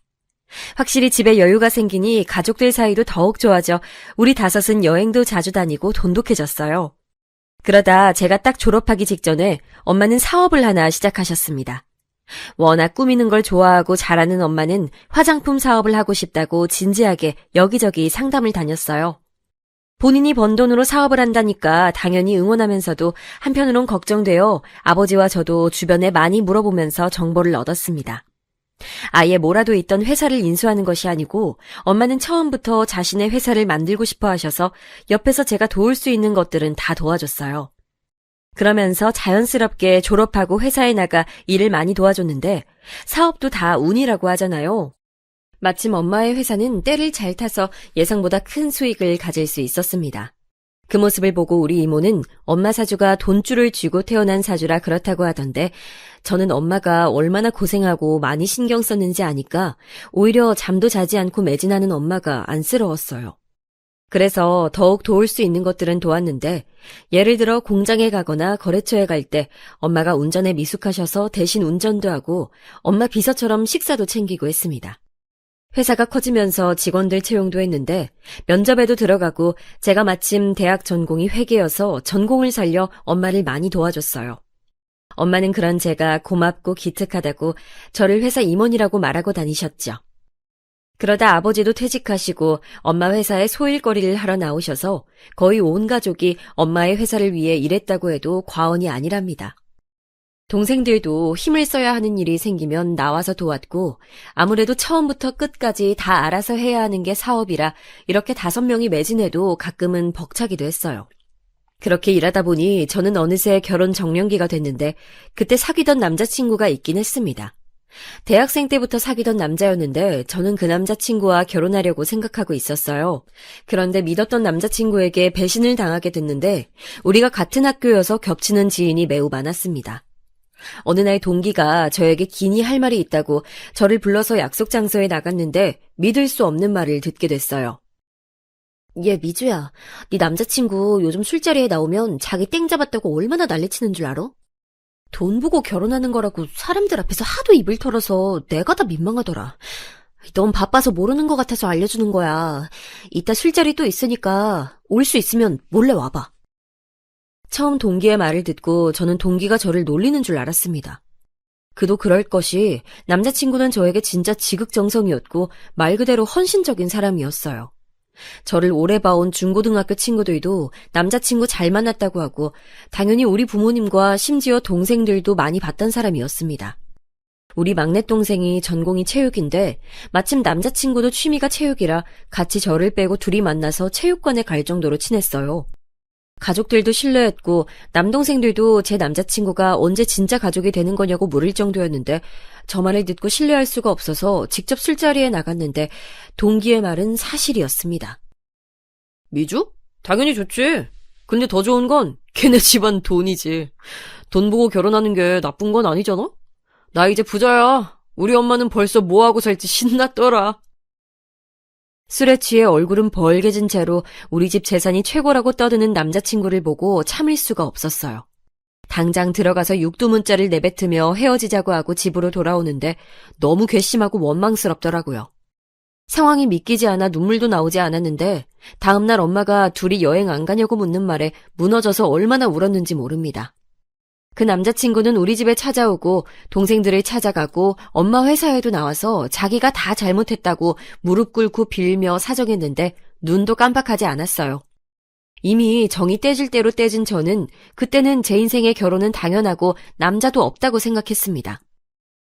확실히 집에 여유가 생기니 가족들 사이도 더욱 좋아져 우리 5은 여행도 자주 다니고 돈독해졌어요. 그러다 제가 딱 졸업하기 직전에 엄마는 사업을 하나 시작하셨습니다. 워낙 꾸미는 걸 좋아하고 잘하는 엄마는 화장품 사업을 하고 싶다고 진지하게 여기저기 상담을 다녔어요. 본인이 번 돈으로 사업을 한다니까 당연히 응원하면서도 한편으론 걱정되어 아버지와 저도 주변에 많이 물어보면서 정보를 얻었습니다. 아예 몰아도 있던 회사를 인수하는 것이 아니고 엄마는 처음부터 자신의 회사를 만들고 싶어 하셔서 옆에서 제가 도울 수 있는 것들은 다 도와줬어요. 그러면서 자연스럽게 졸업하고 회사에 나가 일을 많이 도와줬는데 사업도 다 운이라고 하잖아요. 마침 엄마의 회사는 때를 잘 타서 예상보다 큰 수익을 가질 수 있었습니다. 그 모습을 보고 우리 이모는 엄마 사주가 돈줄을 쥐고 태어난 사주라 그렇다고 하던데 저는 엄마가 얼마나 고생하고 많이 신경 썼는지 아니까 오히려 잠도 자지 않고 매진하는 엄마가 안쓰러웠어요. 그래서 더욱 도울 수 있는 것들은 도왔는데 예를 들어 공장에 가거나 거래처에 갈 때 엄마가 운전에 미숙하셔서 대신 운전도 하고 엄마 비서처럼 식사도 챙기고 했습니다. 회사가 커지면서 직원들 채용도 했는데 면접에도 들어가고 제가 마침 대학 전공이 회계여서 전공을 살려 엄마를 많이 도와줬어요. 엄마는 그런 제가 고맙고 기특하다고 저를 회사 임원이라고 말하고 다니셨죠. 그러다 아버지도 퇴직하시고 엄마 회사에 소일거리를 하러 나오셔서 거의 온 가족이 엄마의 회사를 위해 일했다고 해도 과언이 아니랍니다. 동생들도 힘을 써야 하는 일이 생기면 나와서 도왔고 아무래도 처음부터 끝까지 다 알아서 해야 하는 게 사업이라 이렇게 5명이 매진해도 가끔은 벅차기도 했어요. 그렇게 일하다 보니 저는 어느새 결혼 정년기가 됐는데 그때 사귀던 남자친구가 있긴 했습니다. 대학생 때부터 사귀던 남자였는데 저는 그 남자친구와 결혼하려고 생각하고 있었어요. 그런데 믿었던 남자친구에게 배신을 당하게 됐는데 우리가 같은 학교여서 겹치는 지인이 매우 많았습니다. 어느 날 동기가 저에게 긴히 할 말이 있다고 저를 불러서 약속 장소에 나갔는데 믿을 수 없는 말을 듣게 됐어요. 얘 미주야, 네 남자친구 요즘 술자리에 나오면 자기 땡 잡았다고 얼마나 난리치는 줄 알아? 돈 보고 결혼하는 거라고 사람들 앞에서 하도 입을 털어서 내가 다 민망하더라. 넌 바빠서 모르는 것 같아서 알려주는 거야. 이따 술자리 또 있으니까 올 수 있으면 몰래 와봐. 처음 동기의 말을 듣고 저는 동기가 저를 놀리는 줄 알았습니다. 그도 그럴 것이 남자친구는 저에게 진짜 지극정성이었고 말 그대로 헌신적인 사람이었어요. 저를 오래 봐온 중고등학교 친구들도 남자친구 잘 만났다고 하고 당연히 우리 부모님과 심지어 동생들도 많이 봤던 사람이었습니다. 우리 막내 동생이 전공이 체육인데 마침 남자친구도 취미가 체육이라 같이 저를 빼고 둘이 만나서 체육관에 갈 정도로 친했어요. 가족들도 신뢰했고 남동생들도 제 남자친구가 언제 진짜 가족이 되는 거냐고 물을 정도였는데 저 말을 듣고 신뢰할 수가 없어서 직접 술자리에 나갔는데 동기의 말은 사실이었습니다. 미주? 당연히 좋지. 근데 더 좋은 건 걔네 집안 돈이지. 돈 보고 결혼하는 게 나쁜 건 아니잖아? 나 이제 부자야. 우리 엄마는 벌써 뭐하고 살지 신났더라. 술에 취해 얼굴은 벌게진 채로 우리 집 재산이 최고라고 떠드는 남자친구를 보고 참을 수가 없었어요. 당장 들어가서 육두문자를 내뱉으며 헤어지자고 하고 집으로 돌아오는데 너무 괘씸하고 원망스럽더라고요. 상황이 믿기지 않아 눈물도 나오지 않았는데 다음날 엄마가 둘이 여행 안 가냐고 묻는 말에 무너져서 얼마나 울었는지 모릅니다. 그 남자친구는 우리 집에 찾아오고 동생들을 찾아가고 엄마 회사에도 나와서 자기가 다 잘못했다고 무릎 꿇고 빌며 사정했는데 눈도 깜빡하지 않았어요. 이미 정이 떼질 대로 떼진 저는 그때는 제 인생의 결혼은 당연하고 남자도 없다고 생각했습니다.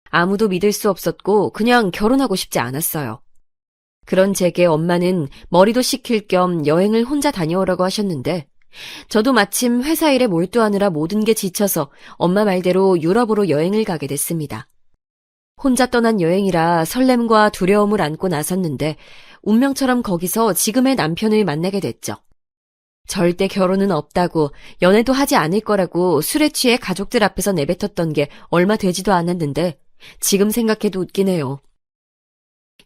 아무도 믿을 수 없었고 그냥 결혼하고 싶지 않았어요. 그런 제게 엄마는 머리도 식힐 겸 여행을 혼자 다녀오라고 하셨는데 저도 마침 회사 일에 몰두하느라 모든 게 지쳐서 엄마 말대로 유럽으로 여행을 가게 됐습니다. 혼자 떠난 여행이라 설렘과 두려움을 안고 나섰는데 운명처럼 거기서 지금의 남편을 만나게 됐죠. 절대 결혼은 없다고 연애도 하지 않을 거라고 술에 취해 가족들 앞에서 내뱉었던 게 얼마 되지도 않았는데 지금 생각해도 웃긴 해요.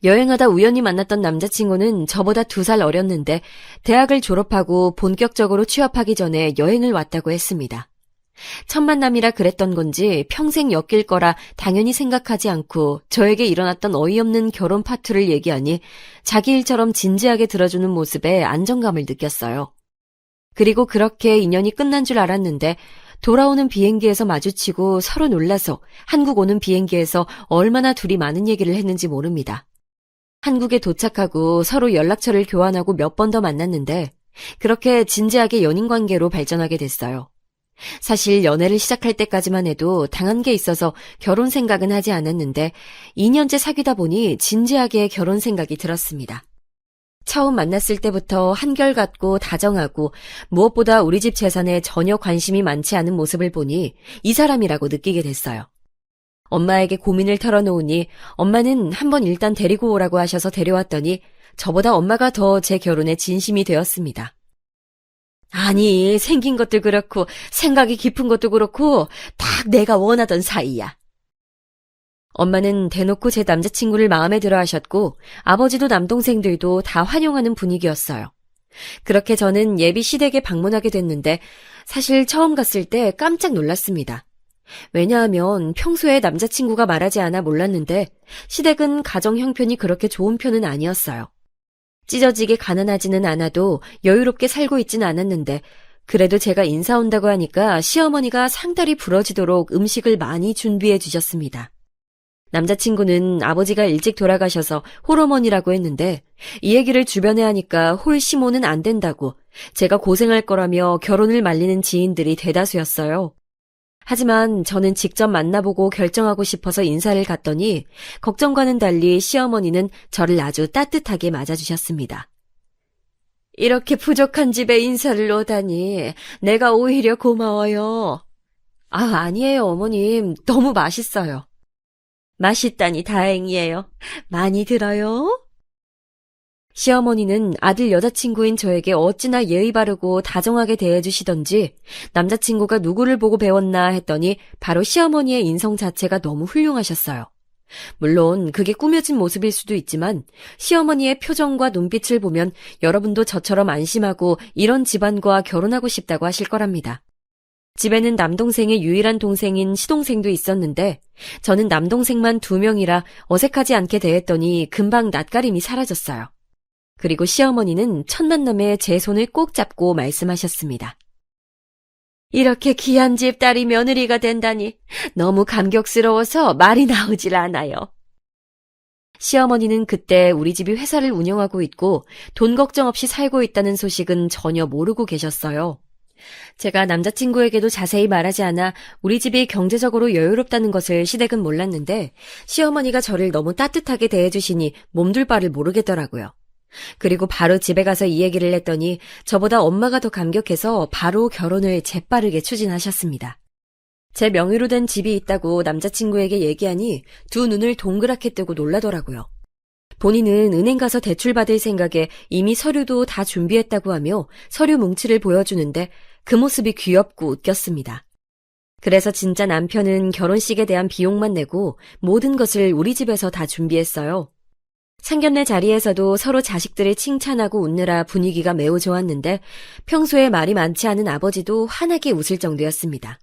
여행하다 우연히 만났던 남자친구는 저보다 2살 어렸는데 대학을 졸업하고 본격적으로 취업하기 전에 여행을 왔다고 했습니다. 첫 만남이라 그랬던 건지 평생 엮일 거라 당연히 생각하지 않고 저에게 일어났던 어이없는 결혼 파투를 얘기하니 자기 일처럼 진지하게 들어주는 모습에 안정감을 느꼈어요. 그리고 그렇게 인연이 끝난 줄 알았는데 돌아오는 비행기에서 마주치고 서로 놀라서 한국 오는 비행기에서 얼마나 둘이 많은 얘기를 했는지 모릅니다. 한국에 도착하고 서로 연락처를 교환하고 몇 번 더 만났는데 그렇게 진지하게 연인관계로 발전하게 됐어요. 사실 연애를 시작할 때까지만 해도 당한 게 있어서 결혼 생각은 하지 않았는데 2년째 사귀다 보니 진지하게 결혼 생각이 들었습니다. 처음 만났을 때부터 한결같고 다정하고 무엇보다 우리 집 재산에 전혀 관심이 많지 않은 모습을 보니 이 사람이라고 느끼게 됐어요. 엄마에게 고민을 털어놓으니 엄마는 한번 일단 데리고 오라고 하셔서 데려왔더니 저보다 엄마가 더 제 결혼에 진심이 되었습니다. 아니, 생긴 것도 그렇고 생각이 깊은 것도 그렇고 딱 내가 원하던 사이야. 엄마는 대놓고 제 남자친구를 마음에 들어 하셨고 아버지도 남동생들도 다 환영하는 분위기였어요. 그렇게 저는 예비 시댁에 방문하게 됐는데 사실 처음 갔을 때 깜짝 놀랐습니다. 왜냐하면 평소에 남자친구가 말하지 않아 몰랐는데 시댁은 가정 형편이 그렇게 좋은 편은 아니었어요. 찢어지게 가난하지는 않아도 여유롭게 살고 있진 않았는데 그래도 제가 인사 온다고 하니까 시어머니가 상다리 부러지도록 음식을 많이 준비해 주셨습니다. 남자친구는 아버지가 일찍 돌아가셔서 홀어머니라고 했는데 이 얘기를 주변에 하니까 홀시모는 안 된다고 제가 고생할 거라며 결혼을 말리는 지인들이 대다수였어요. 하지만 저는 직접 만나보고 결정하고 싶어서 인사를 갔더니 걱정과는 달리 시어머니는 저를 아주 따뜻하게 맞아주셨습니다. 이렇게 부족한 집에 인사를 오다니 내가 오히려 고마워요. 아니에요, 어머님. 너무 맛있어요. 맛있다니 다행이에요. 많이 들어요? 시어머니는 아들 여자친구인 저에게 어찌나 예의 바르고 다정하게 대해주시던지 남자친구가 누구를 보고 배웠나 했더니 바로 시어머니의 인성 자체가 너무 훌륭하셨어요. 물론 그게 꾸며진 모습일 수도 있지만 시어머니의 표정과 눈빛을 보면 여러분도 저처럼 안심하고 이런 집안과 결혼하고 싶다고 하실 거랍니다. 집에는 남동생의 유일한 동생인 시동생도 있었는데 저는 남동생만 2명이라 어색하지 않게 대했더니 금방 낯가림이 사라졌어요. 그리고 시어머니는 첫 만남에 제 손을 꼭 잡고 말씀하셨습니다. 이렇게 귀한 집 딸이 며느리가 된다니 너무 감격스러워서 말이 나오질 않아요. 시어머니는 그때 우리 집이 회사를 운영하고 있고 돈 걱정 없이 살고 있다는 소식은 전혀 모르고 계셨어요. 제가 남자친구에게도 자세히 말하지 않아 우리 집이 경제적으로 여유롭다는 것을 시댁은 몰랐는데 시어머니가 저를 너무 따뜻하게 대해주시니 몸둘 바를 모르겠더라고요. 그리고 바로 집에 가서 이 얘기를 했더니 저보다 엄마가 더 감격해서 바로 결혼을 재빠르게 추진하셨습니다. 제 명의로 된 집이 있다고 남자친구에게 얘기하니 2 눈을 동그랗게 뜨고 놀라더라고요. 본인은 은행 가서 대출 받을 생각에 이미 서류도 다 준비했다고 하며 서류 뭉치를 보여주는데 그 모습이 귀엽고 웃겼습니다. 그래서 진짜 남편은 결혼식에 대한 비용만 내고 모든 것을 우리 집에서 다 준비했어요. 상견례 자리에서도 서로 자식들을 칭찬하고 웃느라 분위기가 매우 좋았는데 평소에 말이 많지 않은 아버지도 환하게 웃을 정도였습니다.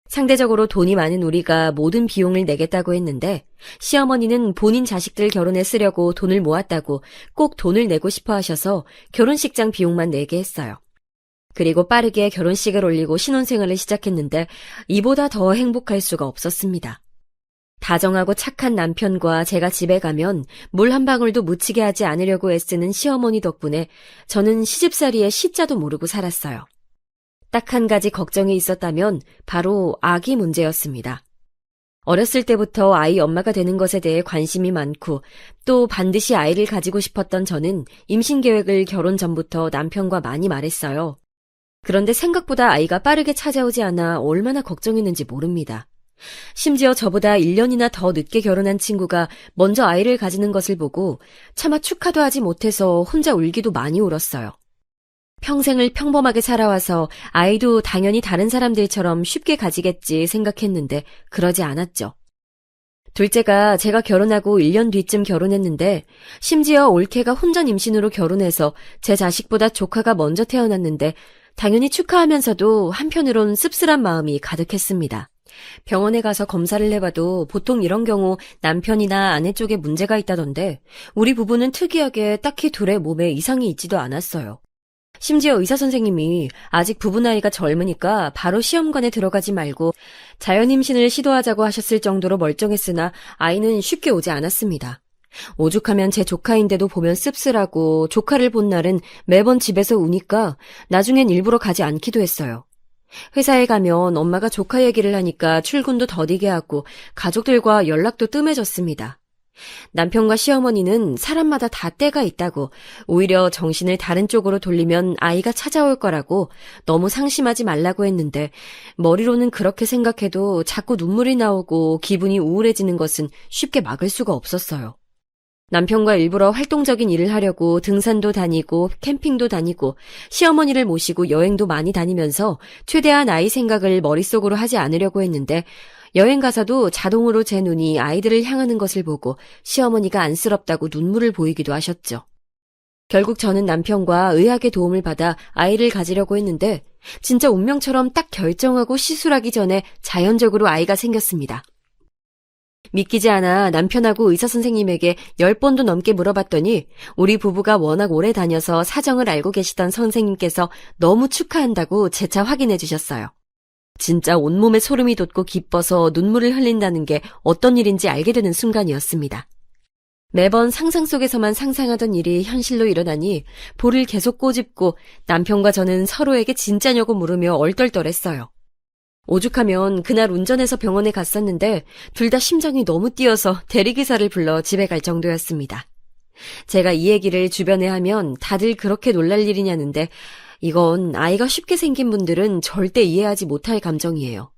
상대적으로 돈이 많은 우리가 모든 비용을 내겠다고 했는데 시어머니는 본인 자식들 결혼에 쓰려고 돈을 모았다고 꼭 돈을 내고 싶어 하셔서 결혼식장 비용만 내게 했어요. 그리고 빠르게 결혼식을 올리고 신혼생활을 시작했는데 이보다 더 행복할 수가 없었습니다. 다정하고 착한 남편과 제가 집에 가면 물 한 방울도 묻히게 하지 않으려고 애쓰는 시어머니 덕분에 저는 시집살이의 시자도 모르고 살았어요. 딱 한 가지 걱정이 있었다면 바로 아기 문제였습니다. 어렸을 때부터 아이 엄마가 되는 것에 대해 관심이 많고 또 반드시 아이를 가지고 싶었던 저는 임신 계획을 결혼 전부터 남편과 많이 말했어요. 그런데 생각보다 아이가 빠르게 찾아오지 않아 얼마나 걱정했는지 모릅니다. 심지어 저보다 1년이나 더 늦게 결혼한 친구가 먼저 아이를 가지는 것을 보고 차마 축하도 하지 못해서 혼자 울기도 많이 울었어요. 평생을 평범하게 살아와서 아이도 당연히 다른 사람들처럼 쉽게 가지겠지 생각했는데 그러지 않았죠. 둘째가 제가 결혼하고 1년 뒤쯤 결혼했는데 심지어 올케가 혼전 임신으로 결혼해서 제 자식보다 조카가 먼저 태어났는데 당연히 축하하면서도 한편으론 씁쓸한 마음이 가득했습니다. 병원에 가서 검사를 해봐도 보통 이런 경우 남편이나 아내 쪽에 문제가 있다던데 우리 부부는 특이하게 딱히 둘의 몸에 이상이 있지도 않았어요. 심지어 의사 선생님이 아직 부부 나이가 젊으니까 바로 시험관에 들어가지 말고 자연임신을 시도하자고 하셨을 정도로 멀쩡했으나 아이는 쉽게 오지 않았습니다. 오죽하면 제 조카인데도 보면 씁쓸하고 조카를 본 날은 매번 집에서 우니까 나중엔 일부러 가지 않기도 했어요. 회사에 가면 엄마가 조카 얘기를 하니까 출근도 더디게 하고 가족들과 연락도 뜸해졌습니다. 남편과 시어머니는 사람마다 다 때가 있다고 오히려 정신을 다른 쪽으로 돌리면 아이가 찾아올 거라고 너무 상심하지 말라고 했는데 머리로는 그렇게 생각해도 자꾸 눈물이 나오고 기분이 우울해지는 것은 쉽게 막을 수가 없었어요. 남편과 일부러 활동적인 일을 하려고 등산도 다니고 캠핑도 다니고 시어머니를 모시고 여행도 많이 다니면서 최대한 아이 생각을 머릿속으로 하지 않으려고 했는데 여행 가서도 자동으로 제 눈이 아이들을 향하는 것을 보고 시어머니가 안쓰럽다고 눈물을 보이기도 하셨죠. 결국 저는 남편과 의학의 도움을 받아 아이를 가지려고 했는데 진짜 운명처럼 딱 결정하고 시술하기 전에 자연적으로 아이가 생겼습니다. 믿기지 않아 남편하고 의사 선생님에게 10번도 넘게 물어봤더니 우리 부부가 워낙 오래 다녀서 사정을 알고 계시던 선생님께서 너무 축하한다고 재차 확인해 주셨어요. 진짜 온몸에 소름이 돋고 기뻐서 눈물을 흘린다는 게 어떤 일인지 알게 되는 순간이었습니다. 매번 상상 속에서만 상상하던 일이 현실로 일어나니 볼을 계속 꼬집고 남편과 저는 서로에게 진짜냐고 물으며 얼떨떨했어요. 오죽하면 그날 운전해서 병원에 갔었는데 둘 다 심장이 너무 뛰어서 대리기사를 불러 집에 갈 정도였습니다. 제가 이 얘기를 주변에 하면 다들 그렇게 놀랄 일이냐는데 이건 아이가 쉽게 생긴 분들은 절대 이해하지 못할 감정이에요.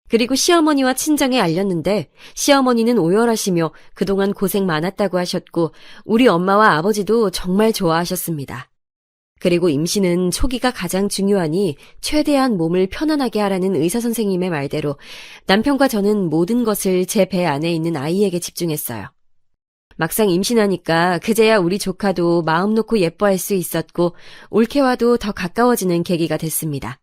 그리고 시어머니와 친정에 알렸는데 시어머니는 오열하시며 그동안 고생 많았다고 하셨고 우리 엄마와 아버지도 정말 좋아하셨습니다. 그리고 임신은 초기가 가장 중요하니 최대한 몸을 편안하게 하라는 의사 선생님의 말대로 남편과 저는 모든 것을 제 배 안에 있는 아이에게 집중했어요. 막상 임신하니까 그제야 우리 조카도 마음 놓고 예뻐할 수 있었고 올케와도 더 가까워지는 계기가 됐습니다.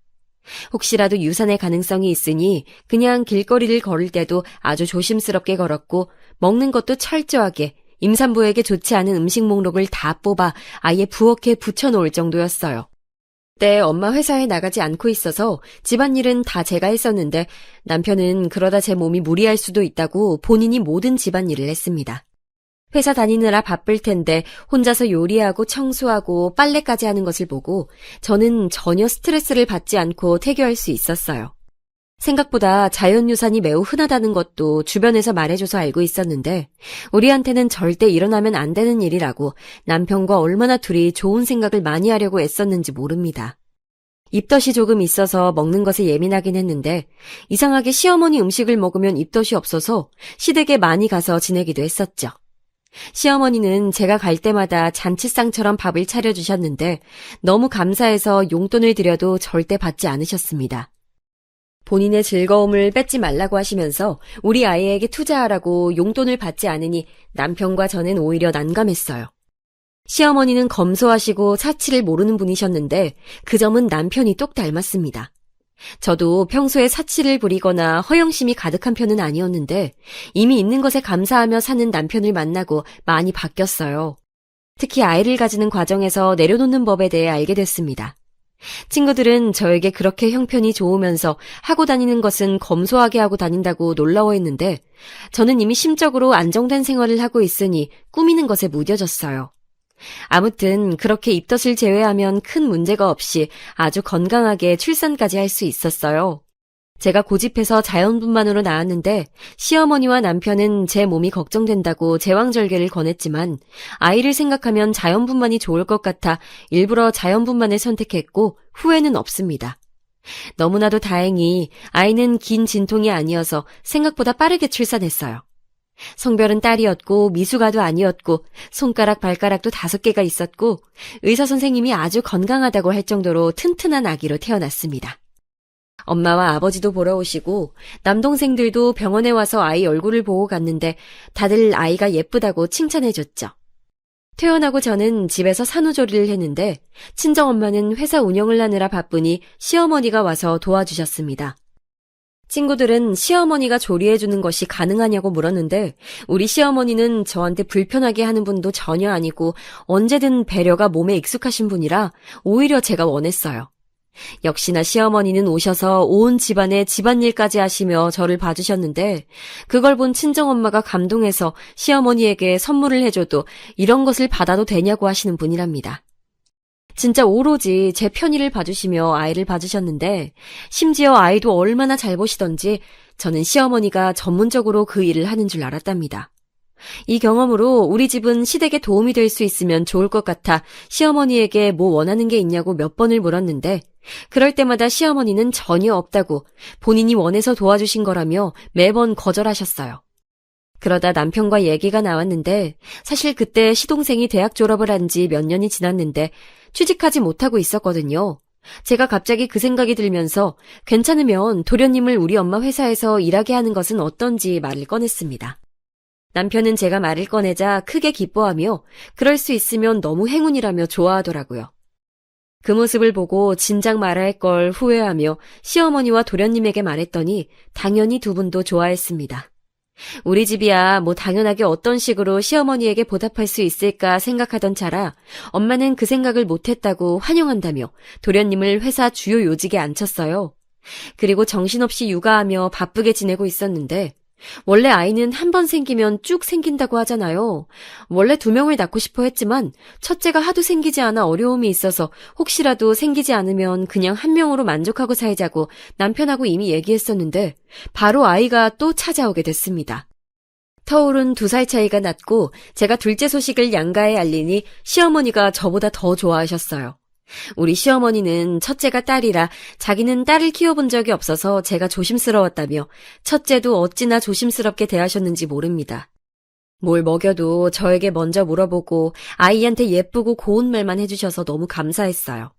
혹시라도 유산의 가능성이 있으니 그냥 길거리를 걸을 때도 아주 조심스럽게 걸었고 먹는 것도 철저하게 임산부에게 좋지 않은 음식 목록을 다 뽑아 아예 부엌에 붙여놓을 정도였어요. 그때 엄마 회사에 나가지 않고 있어서 집안일은 다 제가 했었는데 남편은 그러다 제 몸이 무리할 수도 있다고 본인이 모든 집안일을 했습니다. 회사 다니느라 바쁠 텐데 혼자서 요리하고 청소하고 빨래까지 하는 것을 보고 저는 전혀 스트레스를 받지 않고 태교할 수 있었어요. 생각보다 자연유산이 매우 흔하다는 것도 주변에서 말해줘서 알고 있었는데 우리한테는 절대 일어나면 안 되는 일이라고 남편과 얼마나 둘이 좋은 생각을 많이 하려고 애썼는지 모릅니다. 입덧이 조금 있어서 먹는 것에 예민하긴 했는데 이상하게 시어머니 음식을 먹으면 입덧이 없어서 시댁에 많이 가서 지내기도 했었죠. 시어머니는 제가 갈 때마다 잔치상처럼 밥을 차려주셨는데 너무 감사해서 용돈을 드려도 절대 받지 않으셨습니다. 본인의 즐거움을 뺏지 말라고 하시면서 우리 아이에게 투자하라고 용돈을 받지 않으니 남편과 저는 오히려 난감했어요. 시어머니는 검소하시고 사치를 모르는 분이셨는데 그 점은 남편이 똑 닮았습니다. 저도 평소에 사치를 부리거나 허영심이 가득한 편은 아니었는데 이미 있는 것에 감사하며 사는 남편을 만나고 많이 바뀌었어요. 특히 아이를 가지는 과정에서 내려놓는 법에 대해 알게 됐습니다. 친구들은 저에게 그렇게 형편이 좋으면서 하고 다니는 것은 검소하게 하고 다닌다고 놀라워했는데 저는 이미 심적으로 안정된 생활을 하고 있으니 꾸미는 것에 무뎌졌어요. 아무튼 그렇게 입덧을 제외하면 큰 문제가 없이 아주 건강하게 출산까지 할 수 있었어요. 제가 고집해서 자연분만으로 나왔는데 시어머니와 남편은 제 몸이 걱정된다고 제왕절개를 권했지만 아이를 생각하면 자연분만이 좋을 것 같아 일부러 자연분만을 선택했고 후회는 없습니다. 너무나도 다행히 아이는 긴 진통이 아니어서 생각보다 빠르게 출산했어요. 성별은 딸이었고 미숙아도 아니었고 손가락 발가락도 5개가 있었고 의사 선생님이 아주 건강하다고 할 정도로 튼튼한 아기로 태어났습니다. 엄마와 아버지도 보러 오시고 남동생들도 병원에 와서 아이 얼굴을 보고 갔는데 다들 아이가 예쁘다고 칭찬해줬죠. 퇴원하고 저는 집에서 산후조리를 했는데 친정엄마는 회사 운영을 하느라 바쁘니 시어머니가 와서 도와주셨습니다. 친구들은 시어머니가 조리해주는 것이 가능하냐고 물었는데 우리 시어머니는 저한테 불편하게 하는 분도 전혀 아니고 언제든 배려가 몸에 익숙하신 분이라 오히려 제가 원했어요. 역시나 시어머니는 오셔서 온 집안의 집안일까지 하시며 저를 봐주셨는데 그걸 본 친정엄마가 감동해서 시어머니에게 선물을 해줘도 이런 것을 받아도 되냐고 하시는 분이랍니다. 진짜 오로지 제 편의를 봐주시며 아이를 봐주셨는데 심지어 아이도 얼마나 잘 보시던지 저는 시어머니가 전문적으로 그 일을 하는 줄 알았답니다. 이 경험으로 우리 집은 시댁에 도움이 될 수 있으면 좋을 것 같아 시어머니에게 뭐 원하는 게 있냐고 몇 번을 물었는데 그럴 때마다 시어머니는 전혀 없다고 본인이 원해서 도와주신 거라며 매번 거절하셨어요. 그러다 남편과 얘기가 나왔는데 사실 그때 시동생이 대학 졸업을 한 지 몇 년이 지났는데 취직하지 못하고 있었거든요. 제가 갑자기 그 생각이 들면서 괜찮으면 도련님을 우리 엄마 회사에서 일하게 하는 것은 어떤지 말을 꺼냈습니다. 남편은 제가 말을 꺼내자 크게 기뻐하며 그럴 수 있으면 너무 행운이라며 좋아하더라고요. 그 모습을 보고 진작 말아야 할 걸 후회하며 시어머니와 도련님에게 말했더니 당연히 두 분도 좋아했습니다. 우리 집이야 뭐 당연하게 어떤 식으로 시어머니에게 보답할 수 있을까 생각하던 차라 엄마는 그 생각을 못했다고 환영한다며 도련님을 회사 주요 요직에 앉혔어요. 그리고 정신없이 육아하며 바쁘게 지내고 있었는데 원래 아이는 한 번 생기면 쭉 생긴다고 하잖아요. 원래 2명을 낳고 싶어 했지만 첫째가 하도 생기지 않아 어려움이 있어서 혹시라도 생기지 않으면 그냥 1명으로 만족하고 살자고 남편하고 이미 얘기했었는데 바로 아이가 또 찾아오게 됐습니다. 터울은 2살 차이가 났고 제가 둘째 소식을 양가에 알리니 시어머니가 저보다 더 좋아하셨어요. 우리 시어머니는 첫째가 딸이라 자기는 딸을 키워본 적이 없어서 제가 조심스러웠다며 첫째도 어찌나 조심스럽게 대하셨는지 모릅니다. 뭘 먹여도 저에게 먼저 물어보고 아이한테 예쁘고 고운 말만 해주셔서 너무 감사했어요.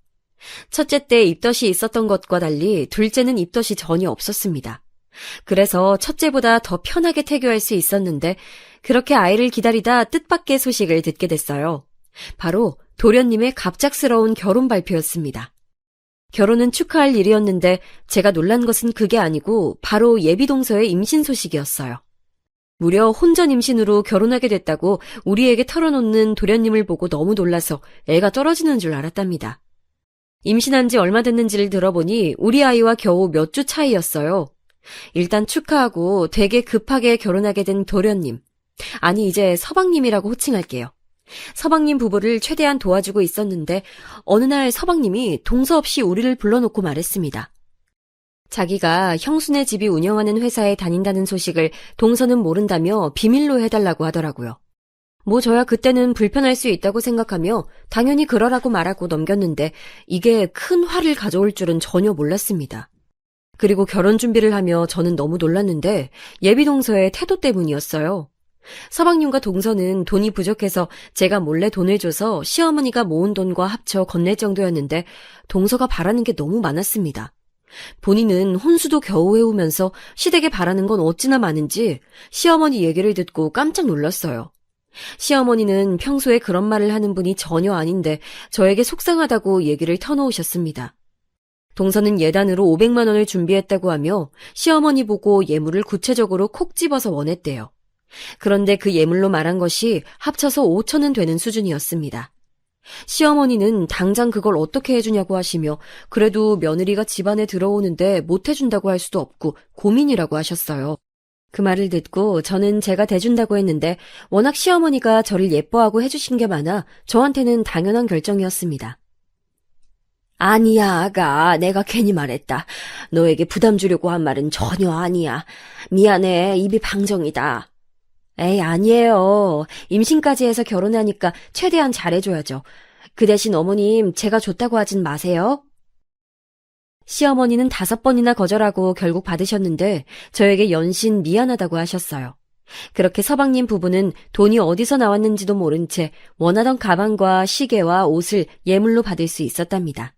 첫째 때 입덧이 있었던 것과 달리 둘째는 입덧이 전혀 없었습니다. 그래서 첫째보다 더 편하게 태교할 수 있었는데 그렇게 아이를 기다리다 뜻밖의 소식을 듣게 됐어요. 바로 도련님의 갑작스러운 결혼 발표였습니다. 결혼은 축하할 일이었는데 제가 놀란 것은 그게 아니고 바로 예비동서의 임신 소식이었어요. 무려 혼전 임신으로 결혼하게 됐다고 우리에게 털어놓는 도련님을 보고 너무 놀라서 애가 떨어지는 줄 알았답니다. 임신한 지 얼마 됐는지를 들어보니 우리 아이와 겨우 몇 주 차이였어요. 일단 축하하고 되게 급하게 결혼하게 된 도련님. 아니 이제 서방님이라고 호칭할게요. 서방님 부부를 최대한 도와주고 있었는데 어느 날 서방님이 동서 없이 우리를 불러놓고 말했습니다. 자기가 형수네 집이 운영하는 회사에 다닌다는 소식을 동서는 모른다며 비밀로 해달라고 하더라고요. 뭐 저야 그때는 불편할 수 있다고 생각하며 당연히 그러라고 말하고 넘겼는데 이게 큰 화를 가져올 줄은 전혀 몰랐습니다. 그리고 결혼 준비를 하며 저는 너무 놀랐는데 예비동서의 태도 때문이었어요. 서방님과 동서는 돈이 부족해서 제가 몰래 돈을 줘서 시어머니가 모은 돈과 합쳐 건넬 정도였는데 동서가 바라는 게 너무 많았습니다. 본인은 혼수도 겨우 해오면서 시댁에 바라는 건 어찌나 많은지 시어머니 얘기를 듣고 깜짝 놀랐어요. 시어머니는 평소에 그런 말을 하는 분이 전혀 아닌데 저에게 속상하다고 얘기를 터놓으셨습니다. 동서는 예단으로 500만 원을 준비했다고 하며 시어머니 보고 예물을 구체적으로 콕 집어서 원했대요. 그런데 그 예물로 말한 것이 합쳐서 5천은 되는 수준이었습니다. 시어머니는 당장 그걸 어떻게 해주냐고 하시며 그래도 며느리가 집안에 들어오는데 못 해준다고 할 수도 없고 고민이라고 하셨어요. 그 말을 듣고 저는 제가 대준다고 했는데 워낙 시어머니가 저를 예뻐하고 해주신 게 많아 저한테는 당연한 결정이었습니다. 아니야, 아가. 내가 괜히 말했다. 너에게 부담 주려고 한 말은 전혀 아니야. 미안해. 입이 방정이다. 에이, 아니에요. 임신까지 해서 결혼하니까 최대한 잘해줘야죠. 그 대신 어머님, 제가 줬다고 하진 마세요. 시어머니는 5번이나 거절하고 결국 받으셨는데 저에게 연신 미안하다고 하셨어요. 그렇게 서방님 부부는 돈이 어디서 나왔는지도 모른 채 원하던 가방과 시계와 옷을 예물로 받을 수 있었답니다.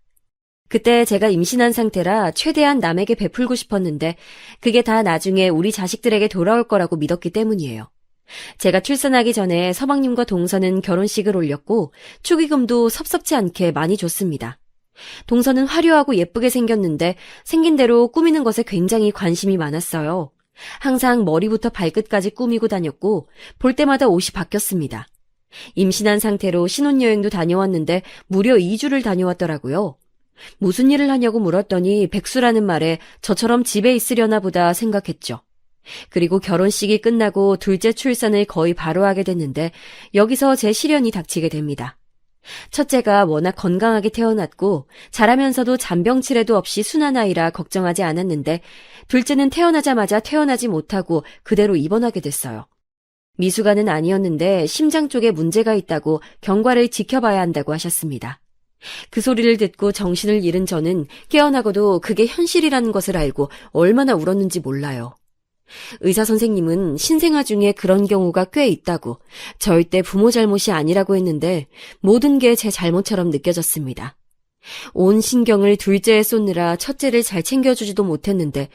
그때 제가 임신한 상태라 최대한 남에게 베풀고 싶었는데 그게 다 나중에 우리 자식들에게 돌아올 거라고 믿었기 때문이에요. 제가 출산하기 전에 서방님과 동서는 결혼식을 올렸고 축의금도 섭섭지 않게 많이 줬습니다. 동서는 화려하고 예쁘게 생겼는데 생긴 대로 꾸미는 것에 굉장히 관심이 많았어요. 항상 머리부터 발끝까지 꾸미고 다녔고 볼 때마다 옷이 바뀌었습니다. 임신한 상태로 신혼여행도 다녀왔는데 무려 2주를 다녀왔더라고요. 무슨 일을 하냐고 물었더니 백수라는 말에 저처럼 집에 있으려나 보다 생각했죠. 그리고 결혼식이 끝나고 둘째 출산을 거의 바로 하게 됐는데 여기서 제 시련이 닥치게 됩니다. 첫째가 워낙 건강하게 태어났고 자라면서도 잔병치레도 없이 순한 아이라 걱정하지 않았는데 둘째는 태어나자마자 태어나지 못하고 그대로 입원하게 됐어요. 미숙아는 아니었는데 심장 쪽에 문제가 있다고 경과를 지켜봐야 한다고 하셨습니다. 그 소리를 듣고 정신을 잃은 저는 깨어나고도 그게 현실이라는 것을 알고 얼마나 울었는지 몰라요. 의사 선생님은 신생아 중에 그런 경우가 꽤 있다고 절대 부모 잘못이 아니라고 했는데 모든 게 제 잘못처럼 느껴졌습니다. 온 신경을 둘째에 쏟느라 첫째를 잘 챙겨주지도 못했는데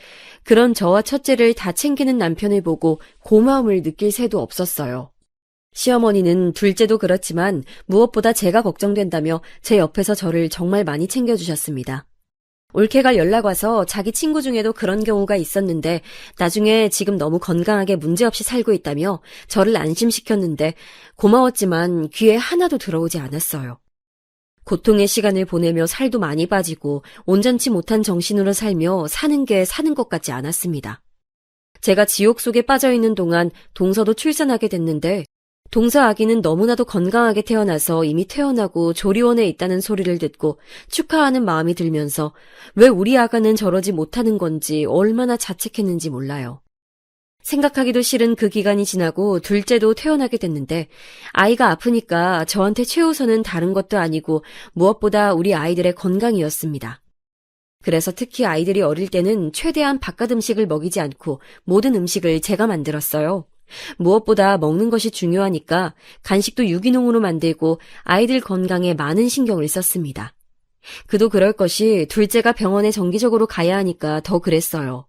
그런 저와 첫째를 다 챙기는 남편을 보고 고마움을 느낄 새도 없었어요. 시어머니는 둘째도 그렇지만 무엇보다 제가 걱정된다며 제 옆에서 저를 정말 많이 챙겨주셨습니다. 올케가 연락 와서 자기 친구 중에도 그런 경우가 있었는데 나중에 지금 너무 건강하게 문제없이 살고 있다며 저를 안심시켰는데 고마웠지만 귀에 하나도 들어오지 않았어요. 고통의 시간을 보내며 살도 많이 빠지고 온전치 못한 정신으로 살며 사는 게 사는 것 같지 않았습니다. 제가 지옥 속에 빠져있는 동안 동서도 출산하게 됐는데 동서 아기는 너무나도 건강하게 태어나서 이미 퇴원하고 조리원에 있다는 소리를 듣고 축하하는 마음이 들면서 왜 우리 아가는 저러지 못하는 건지 얼마나 자책했는지 몰라요. 생각하기도 싫은 그 기간이 지나고 둘째도 퇴원하게 됐는데 아이가 아프니까 저한테 최우선은 다른 것도 아니고 무엇보다 우리 아이들의 건강이었습니다. 그래서 특히 아이들이 어릴 때는 최대한 바깥 음식을 먹이지 않고 모든 음식을 제가 만들었어요. 무엇보다 먹는 것이 중요하니까 간식도 유기농으로 만들고 아이들 건강에 많은 신경을 썼습니다. 그도 그럴 것이 둘째가 병원에 정기적으로 가야 하니까 더 그랬어요.